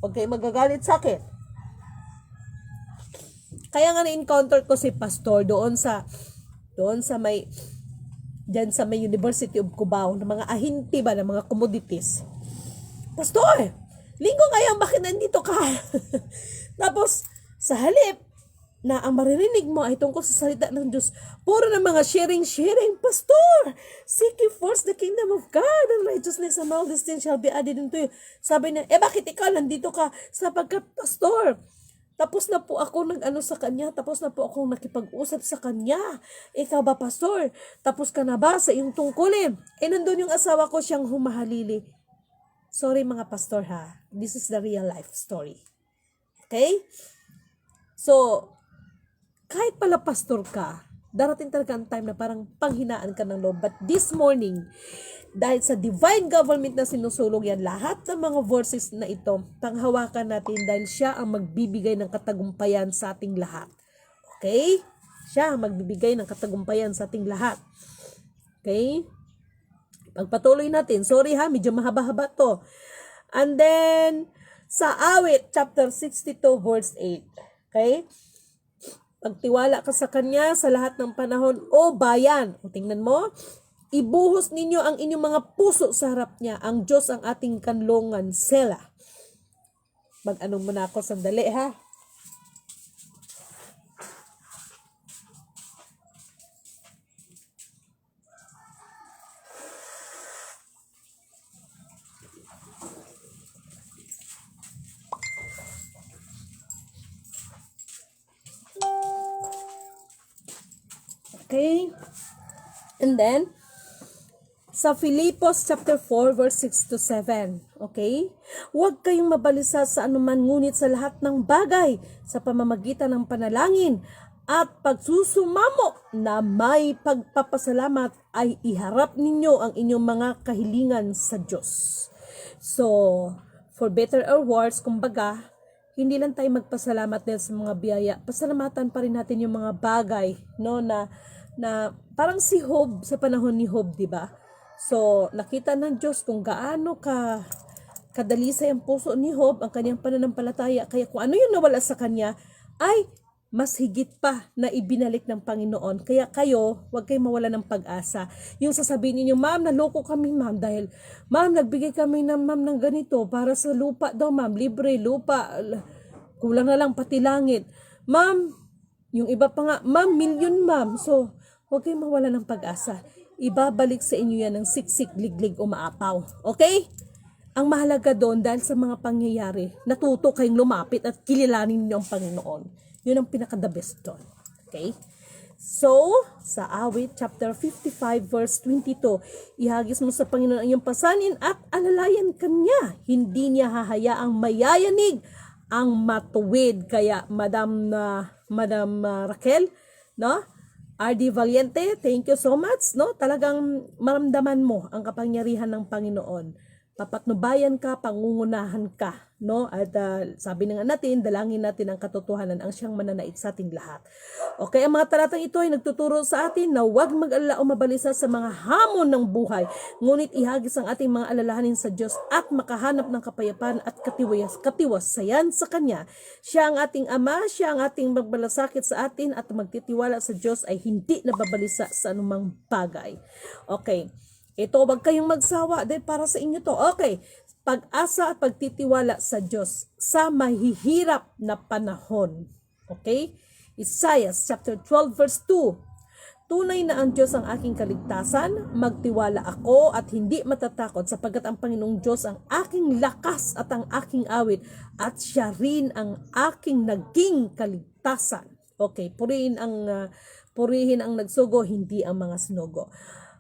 huwag kayong magagalit sa akin. Kaya nga na-encounter ko si pastor doon sa may University of Cubao ng mga ahinti ba ng mga commodities. Pastor, linggo ngayon, bakit nandito ka? Tapos sa halip na ang maririnig mo ay tungkol sa salita ng Diyos, puro na mga sharing. Pastor, seek ye first the kingdom of God and righteousness, and all these things shall be added unto you. Sabi niya, bakit ikaw nandito ka? Sapagkat, pastor, tapos na po ako nag-ano sa kanya, tapos na po ako nakipag-usap sa kanya. Ikaw ba, pastor? Tapos ka na ba sa iyong tungkulin? Nandun yung asawa ko, siyang humahalili. Sorry mga pastor ha, this is the real life story. Okay? So, kahit pala pastor ka, darating talaga ang time na parang panghinaan ka ng loob. But this morning, dahil sa divine government na sinusulog yan, lahat ng mga verses na ito, panghawakan natin dahil siya ang magbibigay ng katagumpayan sa ating lahat. Okay? Siya ang magbibigay ng katagumpayan sa ating lahat. Okay? Pagpatuloy natin. Sorry ha, medyo mahaba-haba to. And then, sa Awit, chapter 62, verse 8. Okay? Pagtiwala ka sa Kanya sa lahat ng panahon, o bayan. O tingnan mo, ibuhos ninyo ang inyong mga puso sa harap niya. Ang Diyos ang ating kanlungan, Sela. Mag-ano muna ako sandali ha. Okay? And then, sa Filipos chapter 4 verse 6 to 7. Okay? Huwag kayong mabalisa sa anuman, ngunit sa lahat ng bagay sa pamamagitan ng panalangin at pagsusumamo na may pagpapasalamat ay iharap ninyo ang inyong mga kahilingan sa Diyos. So, for better or worse, kumbaga, hindi lang tayo magpasalamat din sa mga biyaya. Pasalamatan pa rin natin yung mga bagay, no, na parang si Job sa panahon ni Job, di ba? So, nakita ng Diyos kung gaano kadalisay ang puso ni Job, ang kanyang pananampalataya. Kaya kung ano yung nawala sa kanya, ay mas higit pa na ibinalik ng Panginoon. Kaya kayo, huwag kayong mawala ng pag-asa. Yung sasabihin niyo, ma'am, naloko kami, ma'am, dahil, ma'am, nagbigay kami ng ganito para sa lupa daw, ma'am, libre, lupa, kulang na lang pati langit. Ma'am, yung iba pa nga, ma'am, milyon, ma'am. So, huwag kayong mawala ng pag-asa. Ibabalik sa inyo yan ng siksik, liglig, o maapaw. Okay? Ang mahalaga doon, dahil sa mga pangyayari, natuto kayong lumapit at kilalanin niyo ang Panginoon. Yun ang pinaka-the best doon. Okay? So, sa Awit chapter 55 verse 22, ihagis mo sa Panginoon ang iyong pasanin at alalayan kanya. Hindi niya hahayaang mayayanig ang matuwid. Kaya, Madam Raquel, no? R.D. Valiente, thank you so much, no? Talagang maramdaman mo ang kapangyarihan ng Panginoon. Papatnubayan ka, pangungunahan ka, no? At sabi na nga natin, dalangin natin ang katotohanan, ang siyang mananait sa ating lahat. Okay, ang mga talatang ito ay nagtuturo sa atin na huwag mag-alala o mabalisa sa mga hamon ng buhay, ngunit ihagis ang ating mga alalahanin sa Diyos at makahanap ng kapayapaan at katiwasayan sa Kanya. Siya ang ating Ama, siya ang ating magbalasakit sa atin, at magtitiwala sa Diyos ay hindi nababalisa sa anumang bagay. Okay. Ito, wag kayong magsawa dahil para sa inyo to. Okay, pag-asa at pagtitiwala sa Diyos sa mahihirap na panahon. Okay? Isaiah chapter 12 verse 2. Tunay na ang Diyos ang aking kaligtasan, magtiwala ako at hindi matatakot sapagkat ang Panginoong Diyos ang aking lakas at ang aking awit at siya rin ang aking naging kaligtasan. Okay, purihin ang nagsugo, hindi ang mga sinugo.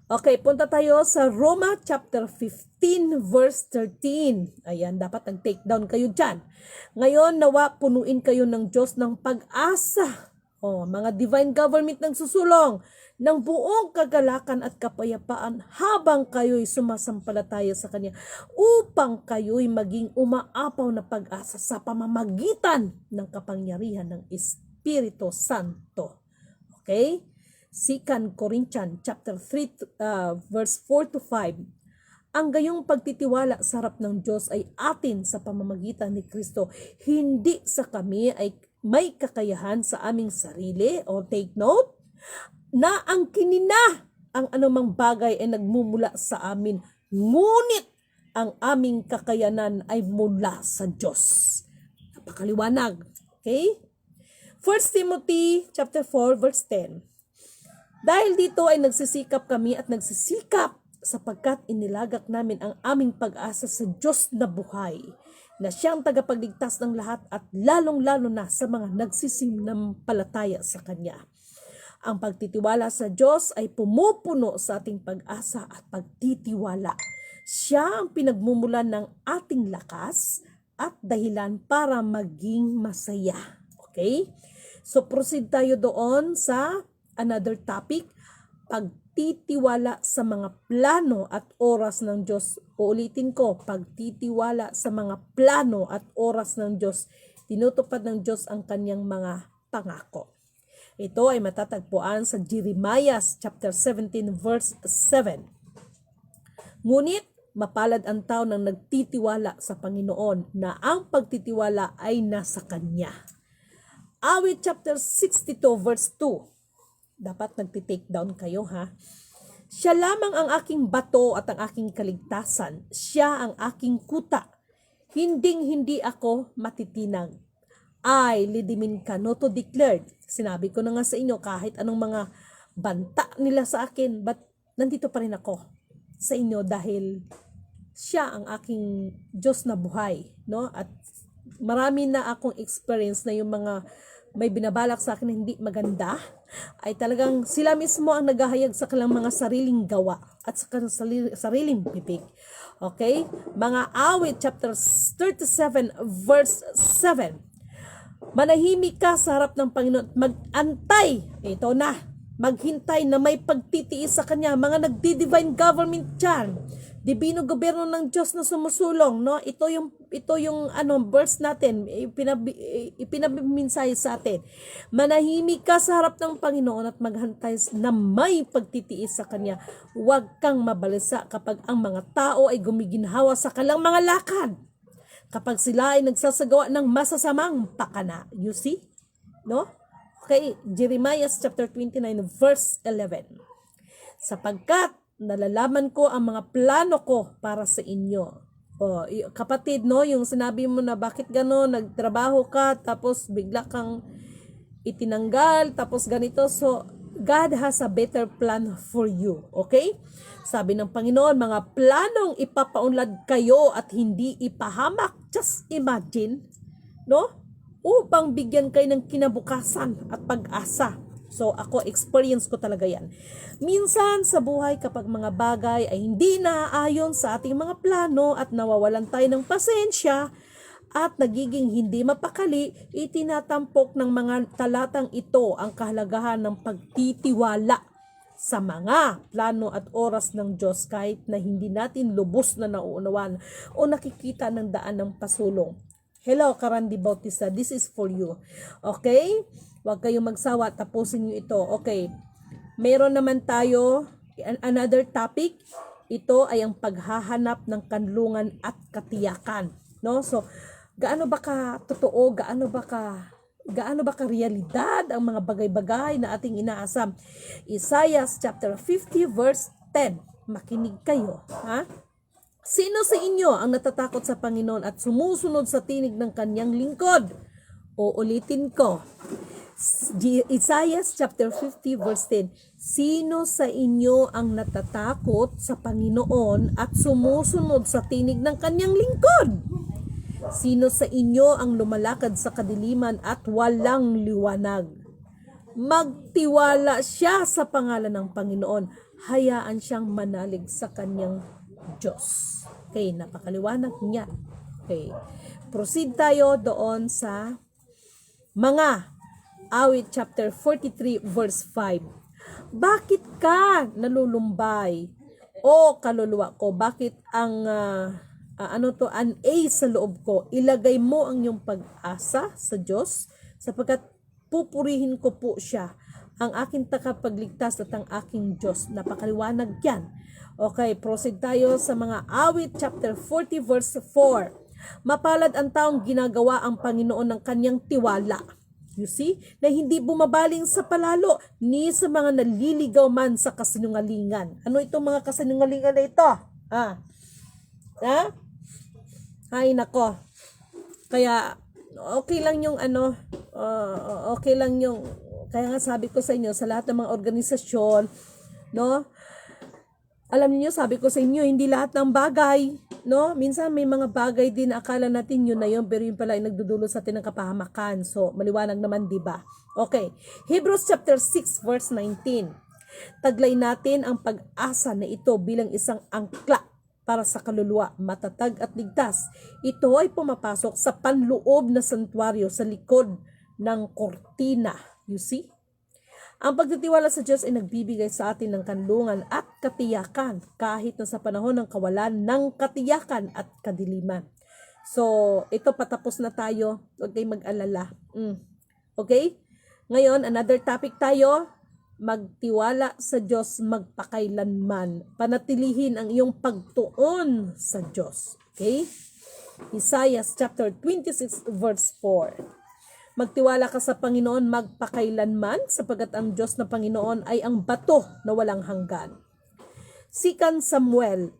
Okay, punta tayo sa Roma chapter 15 verse 13. Ayan, dapat nag-take down kayo dyan. Ngayon, nawa punuin kayo ng Diyos ng pag-asa. Mga divine government ng susulong ng buong kagalakan at kapayapaan habang kayo'y sumasampalataya sa Kanya upang kayo'y maging umaapaw na pag-asa sa pamamagitan ng kapangyarihan ng Espiritu Santo. Okay? 2 Corinthians chapter 3 verse 4 to 5. Ang gayong pagtitiwala sa harap ng Diyos ay atin sa pamamagitan ni Kristo, hindi sa kami ay may kakayahan sa aming sarili, o take note, na ang kinina ang anumang bagay ay nagmumula sa amin, ngunit ang aming kakayanan ay mula sa Diyos. Napakaliwanag. Okay? 1 Timothy chapter 4 verse 10. Dahil dito ay nagsisikap kami at nagsisikap sapagkat inilagak namin ang aming pag-asa sa Diyos na buhay, na siyang tagapagligtas ng lahat at lalong-lalo na sa mga nagsisimpalataya sa Kanya. Ang pagtitiwala sa Diyos ay pumupuno sa ating pag-asa at pagtitiwala. Siya ang pinagmumulan ng ating lakas at dahilan para maging masaya. Okay? So proceed tayo doon sa another topic, pagtitiwala sa mga plano at oras ng Diyos. Uulitin ko, pagtitiwala sa mga plano at oras ng Diyos. Tinutupad ng Diyos ang kanyang mga pangako. Ito ay matatagpuan sa Jeremiah chapter 17 verse 7. Ngunit mapalad ang tao nang nagtitiwala sa Panginoon, na ang pagtitiwala ay nasa Kanya. Awit chapter 62 verse 2. Dapat nagti-take down kayo, ha? Siya lamang ang aking bato at ang aking kaligtasan. Siya ang aking kuta. Hindi ako matitinag. I, Lidimin Canoto declared. Sinabi ko na nga sa inyo, kahit anong mga banta nila sa akin, but nandito pa rin ako sa inyo dahil siya ang aking Diyos na buhay, no? At marami na akong experience na yung mga may binabalak sa akin na hindi maganda, ay talagang sila mismo ang naghahayag sa kanilang mga sariling gawa at sa kanilang sariling bibig. Okay? Mga Awit chapter 37 verse 7. Manahimik ka sa harap ng Panginoon at mag-antay. Ito na. Maghintay na may pagtitiis sa Kanya. Mga nagdi-divine government dyan. Divino gobyerno ng Diyos na sumusulong, no? Ito yung verse natin, ipinabiminsahe sa atin. Manahimik ka sa harap ng Panginoon at maghantay na may pagtitiis sa Kanya. Huwag kang mabalisa kapag ang mga tao ay gumiginhawa sa kanilang mga lakad. Kapag sila ay nagsasagawa ng masasamang pakana. You see? No? Okay, Jeremiah chapter 29 verse 11. Sapagkat nalalaman ko ang mga plano ko para sa inyo. O, kapatid, no, yung sinabi mo na bakit gano'n, nagtrabaho ka, tapos bigla kang itinanggal, tapos ganito. So, God has a better plan for you. Okay? Sabi ng Panginoon, mga planong ipapaunlad kayo at hindi ipahamak. Just imagine, no? Upang bigyan kayo ng kinabukasan at pag-asa. So, ako, experience ko talaga yan. Minsan sa buhay, kapag mga bagay ay hindi naaayon sa ating mga plano at nawawalan tayo ng pasensya at nagiging hindi mapakali, itinatampok ng mga talatang ito ang kahalagahan ng pagtitiwala sa mga plano at oras ng Diyos kahit na hindi natin lubos na nauunawan o nakikita ng daan ng pasulong. Hello, Karandi Bautista, this is for you. Okay? Huwag kayong magsawa, tapusin nyo ito. Okay, meron naman tayo another topic. Ito ay ang paghahanap ng kanlungan at katiyakan. No? So, gaano ba ka totoo, gaano ba ka realidad ang mga bagay-bagay na ating inaasam? Isaiah chapter 50 verse 10. Makinig kayo, ha? Sino sa inyo ang natatakot sa Panginoon at sumusunod sa tinig ng kanyang lingkod? Uulitin ko. Isaiah chapter 50 verse 10. Sino sa inyo ang natatakot sa Panginoon at sumusunod sa tinig ng kanyang lingkod? Sino sa inyo ang lumalakad sa kadiliman at walang liwanag? Magtiwala siya sa pangalan ng Panginoon. Hayaan siyang manalig sa kanyang Diyos. Okay, napakaliwanag niya. Okay. Proceed tayo doon sa mga Awit chapter 43 verse 5. Bakit ka nalulumbay? O kaluluwa ko, bakit ang an sa loob ko? Ilagay mo ang iyong pag-asa sa Diyos sapagkat pupurihin ko po siya, ang aking tagapagligtas at ang aking Diyos. Napakaliwanag yan. Okay, proceed tayo sa mga Awit chapter 40 verse 4. Mapalad ang taong ginagawa ang Panginoon ng kanyang tiwala. You see? Na hindi bumabaling sa palalo, ni sa mga naliligaw man sa kasinungalingan. Ano itong mga kasinungalingan na ito? Ay, nako. Kaya, okay lang yung okay lang yung, kaya nga sabi ko sa inyo, sa lahat ng mga organisasyon, no? Alam niyo, sabi ko sa inyo, hindi lahat ng bagay, no? Minsan may mga bagay din na akala natin yun na yun, pero yun pala ay nagdudulot sa atin ng kapahamakan. So, maliwanag naman, di ba? Okay. Hebrews chapter 6 verse 19. Taglay natin ang pag-asa na ito bilang isang angkla para sa kaluluwa, matatag at ligtas. Ito ay pumapasok sa panloob na santuaryo sa likod ng kortina. You see? Ang pagtitiwala sa Diyos ay nagbibigay sa atin ng kanlungan at katiyakan kahit na sa panahon ng kawalan ng katiyakan at kadiliman. So, ito patapos na tayo. Huwag kayong mag-alala. Okay? Ngayon, another topic tayo. Magtiwala sa Diyos magpakailanman. Panatilihin ang iyong pagtuon sa Diyos. Okay? Isaiah chapter 26 verse 4. Magtiwala ka sa Panginoon magpakailanman sapagkat ang Diyos na Panginoon ay ang bato na walang hanggan. 2 Samuel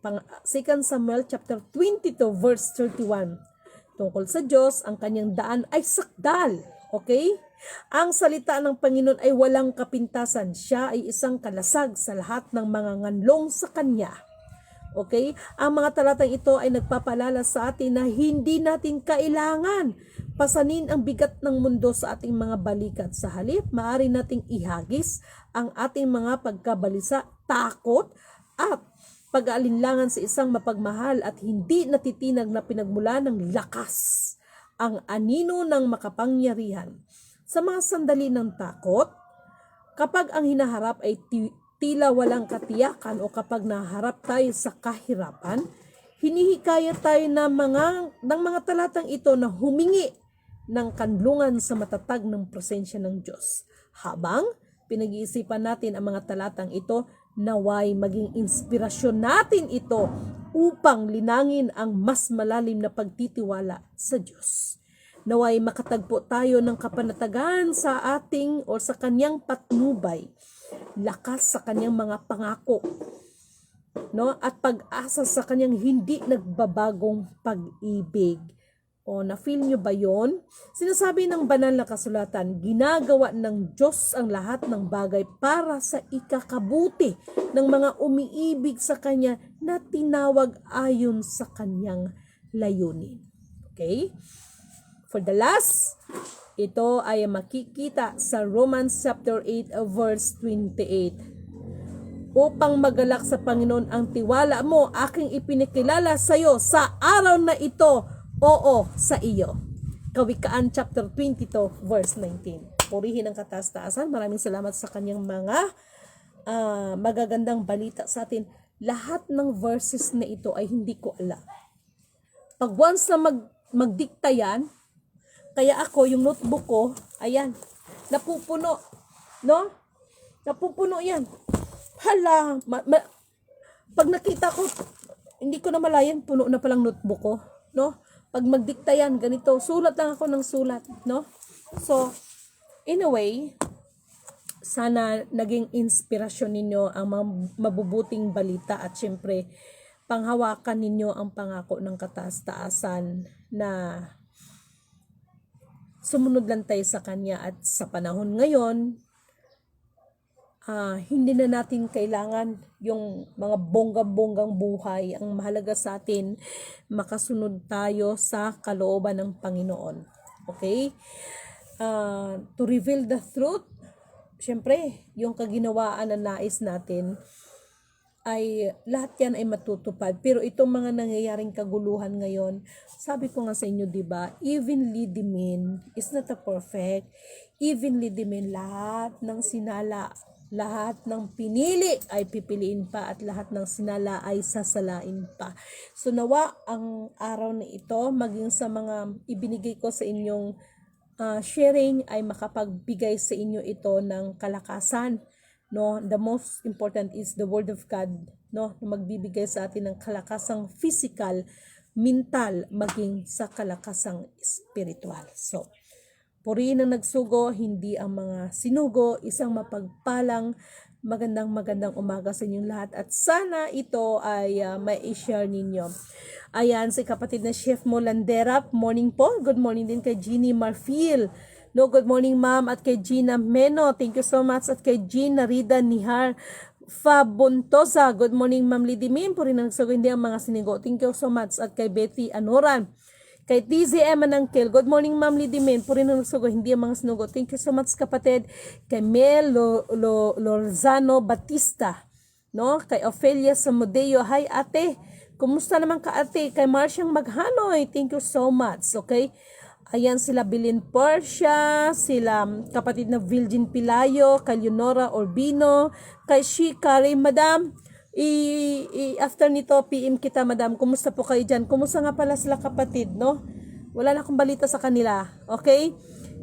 chapter 22 verse 31. Tungkol sa Diyos, ang kanyang daan ay sakdal. Okay? Ang salita ng Panginoon ay walang kapintasan. Siya ay isang kalasag sa lahat ng mga nganlong sa kanya. Okay? Ang mga talatang ito ay nagpapalala sa atin na hindi natin kailangan pasanin ang bigat ng mundo sa ating mga balikat. Sa halip, maaari nating ihagis ang ating mga pagkabalisa, takot, at pag-aalinlangan sa isang mapagmahal at hindi natitinag na pinagmula ng lakas, ang anino ng makapangyarihan. Sa mga sandali ng takot, kapag ang hinaharap ay tila walang katiyakan o kapag naharap tayo sa kahirapan, hinihikayat tayo ng mga talatang ito na humingi ng kanlungan sa matatag ng presensya ng Diyos. Habang pinag-iisipan natin ang mga talatang ito, naway maging inspirasyon natin ito upang linangin ang mas malalim na pagtitiwala sa Diyos. Naway makatagpo tayo ng kapanatagan sa ating o sa kanyang patnubay, lakas sa kanyang mga pangako, no? At pag-asa sa kanyang hindi nagbabagong pag-ibig. O na-feel nyo ba yon? Sinasabi ng banal na kasulatan, ginagawa ng Diyos ang lahat ng bagay para sa ikakabuti ng mga umiibig sa Kanya na tinawag ayon sa Kanyang layunin. Okay? For the last, ito ay makikita sa Romans chapter 8 verse 28. Upang magalak sa Panginoon ang tiwala mo, aking ipinakilala sa iyo sa araw na ito, oo sa iyo. Kawikaan chapter 22 verse 19. Purihin ang kataas-taasan. Maraming salamat sa kanyang mga magagandang balita sa atin. Lahat ng verses na ito ay hindi ko alam. Pag once na magdikta yan, kaya ako, yung notebook ko, ayan, napupuno. No? Napupuno yan. Hala, pag nakita ko, hindi ko na malayan, puno na palang notebook ko. No? Pag magdikta yan, ganito, sulat lang ako ng sulat. No? So, in a way, sana naging inspirasyon ninyo ang mga mabubuting balita at syempre, panghawakan ninyo ang pangako ng kataas-taasan na sumunod lang tayo sa Kanya at sa panahon ngayon, hindi na natin kailangan yung mga bonggang-bonggang buhay. Ang mahalaga sa atin, makasunod tayo sa kalooban ng Panginoon. Okay? To reveal the truth, syempre, yung kaginawaan na nais natin, ay lahat yan ay matutupad. Pero itong mga nangyayaring kaguluhan ngayon, sabi ko nga sa inyo, di ba, evenly demean is not a perfect. Evenly demean, lahat ng sinala, lahat ng pinili ay pipiliin pa at lahat ng sinala ay sasalain pa. So nawa ang araw na ito, maging sa mga ibinigay ko sa inyong sharing ay makapagbigay sa inyo ito ng kalakasan. No, the most important is the word of God, no, na magbibigay sa atin ng kalakasang physical, mental, maging sa kalakasang spiritual. So, purihin ang nagsugo, hindi ang mga sinugo. Isang mapagpalang magandang umaga sa inyong lahat at sana ito ay mai-share ninyo. Ayan, si kapatid na Chef Molanderap, morning po. Good morning din kay Jeannie Marfil. No, good morning ma'am at kay Gina Meno. Thank you so much at kay Gina Rida Nihar Fabontosa. Good morning ma'am Lidimim. Puri na nagsago hindi ang mga sinigo. Thank you so much at kay Betty Anoran. Kay TZM Anangkel. Good morning ma'am Lidimin. Puri na nagsago hindi ang mga sinigo. Thank you so much kapatid. Kay Mel Lorzano Batista. No, kay Ofelia Samodeo. Hi ate. Kumusta naman ka ate? Kay Marciang Maghanoy. Thank you so much. Okay? Ayan sila Bilin Portia, sila kapatid na Virgin Pilayo, kay Leonora Orbino, kay Shikari, madam. After nito, PM kita, madam. Kumusta po kayo dyan? Kumusta nga pala sila kapatid, no? Wala na akong balita sa kanila. Okay?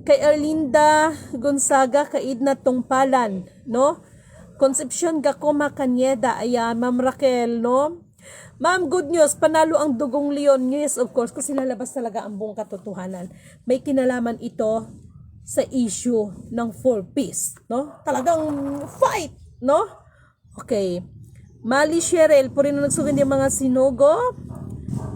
Kay Erlinda Gonzaga, kay Edna Tungpalan, no? Concepcion Gacoma Cañeda, ayan, Ma'am Raquel, no? Ma'am, good news, panalo ang Dugong Leon. Yes, of course, kasi lalabas talaga ang buong katotohanan. May kinalaman ito sa issue ng 4-piece, no? Talagang fight, no? Okay. Mali Cheryl, puri na nagsugin yung mga sinugo.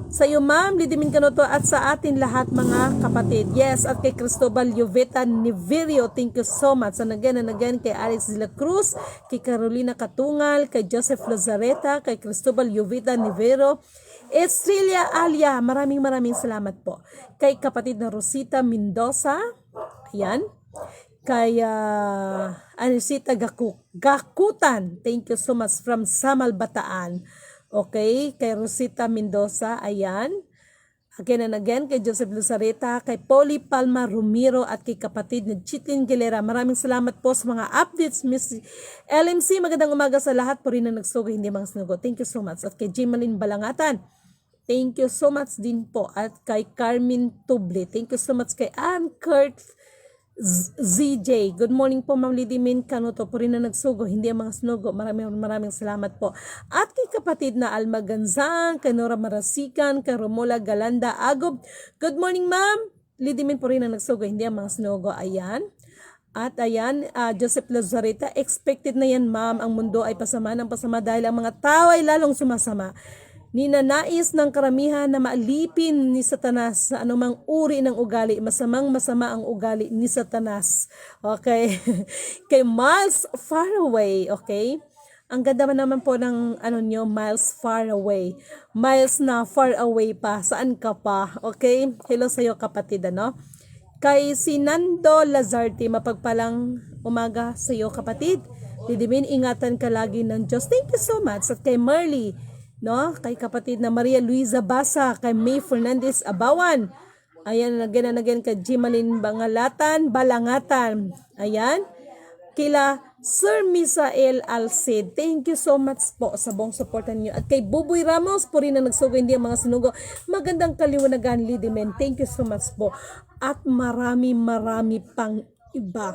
Sa iyo, ma'am, Lidimin Kanoto at sa atin lahat mga kapatid. Yes, at kay Cristobal Joveta Niverio, thank you so much. And again, kay Alex de la Cruz, kay Carolina Katungal, kay Joseph Lazareta, kay Cristobal Joveta Niverio, Estrella Alia, maraming salamat po. Kay kapatid na Rosita Mendoza, ayan. Kay Anisita Gakutan, thank you so much from Samal Bataan. Okay, kay Rosita Mendoza, ayan. Again and again, kay Joseph Luzareta, kay Polly Palma Romero, at kay kapatid na Chitlin Gilera. Maraming salamat po sa mga updates, Miss LMC. Magandang umaga sa lahat po rin na nagsugo, hindi mga sinugo. Thank you so much. At kay Jimalyn Balangatan, thank you so much din po. At kay Carmen Tuble, thank you so much. Kay Ann Kurt ZJ, good morning po Ma'am Lady Min Canuto po rin na nagsugo, hindi ang mga sinugo. Maraming salamat po. At kay kapatid na Alma Ganzang, kay Nora Marasikan, kay Romola Galanda Agob, good morning Ma'am Lady Min po rin na nagsugo, hindi ang mga sinugo. Ayan. At ayan, Joseph Lazareta, expected na yan Ma'am, ang mundo ay pasama ng pasama dahil ang mga tao ay lalong sumasama. Ninanais ng karamihan na maalipin ni Satanas sa anumang uri ng ugali. Masama ang ugali ni Satanas. Okay? Kay Miles Faraway. Okay? Ang ganda naman po ng nyo, Miles Faraway. Miles na far away pa. Saan ka pa? Okay? Hello sa'yo kapatid, ano? Kay Sinando Lazarte, mapagpalang umaga sa'yo kapatid. Didimin, ingatan ka lagi ng Diyos. Thank you so much. At kay Marley, no, kay kapatid na Maria Luisa Basa, kay May Fernandez Abawan, ayan, again kay Jimalyn Balangatan, ayan, kila Sir Misael Alcid, thank you so much po sa buong supportan niyo. At kay Buboy Ramos po rin na nagsugo, hindi ang mga sinugo. Magandang kaliwanagan, Lady Men, thank you so much po. At marami pang iba.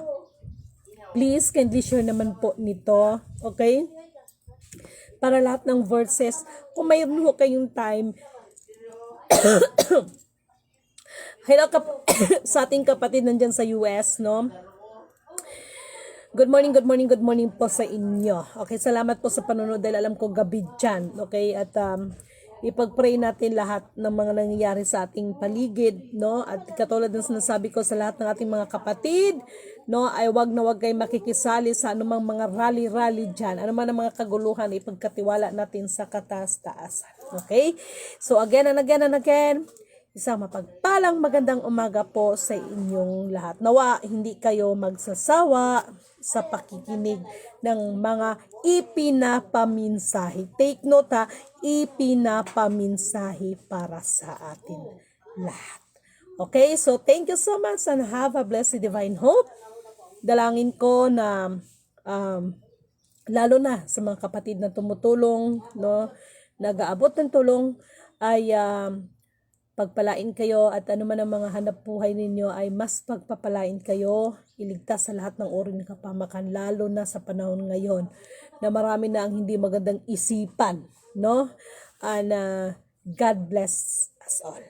Please, kindly share naman po nito, okay? Para lahat ng verses, kung mayroon ho kayong time, hello sa ating kapatid nandyan sa US, no? Good morning po sa inyo. Okay, salamat po sa panonood dahil alam ko gabi dyan. Okay, at ipag-pray natin lahat ng mga nangyayari sa ating paligid, no? At katulad ng sinasabi ko sa lahat ng ating mga kapatid, no, ay wag na wag kayo makikisali sa anumang mga rally dyan. Ano man ang mga kaguluhan, ipagkatiwala natin sa kataas-taasan. Okay? So again and again, isang mapagpalang magandang umaga po sa inyong lahat. Nawa, hindi kayo magsasawa sa pakikinig ng mga ipinapaminsahe. Take note ha, ipinapaminsahe para sa atin lahat. Okay, so thank you so much and have a blessed divine hope. Dalangin ko na lalo na sa mga kapatid na tumutulong, no, nag-aabot ng tulong, ay pagpalain kayo at ano man ang mga hanap buhay ninyo ay mas pagpapalain kayo, iligtas sa lahat ng uri ng kapamakan, lalo na sa panahon ngayon na marami na ang hindi magandang isipan, no? And God bless us all.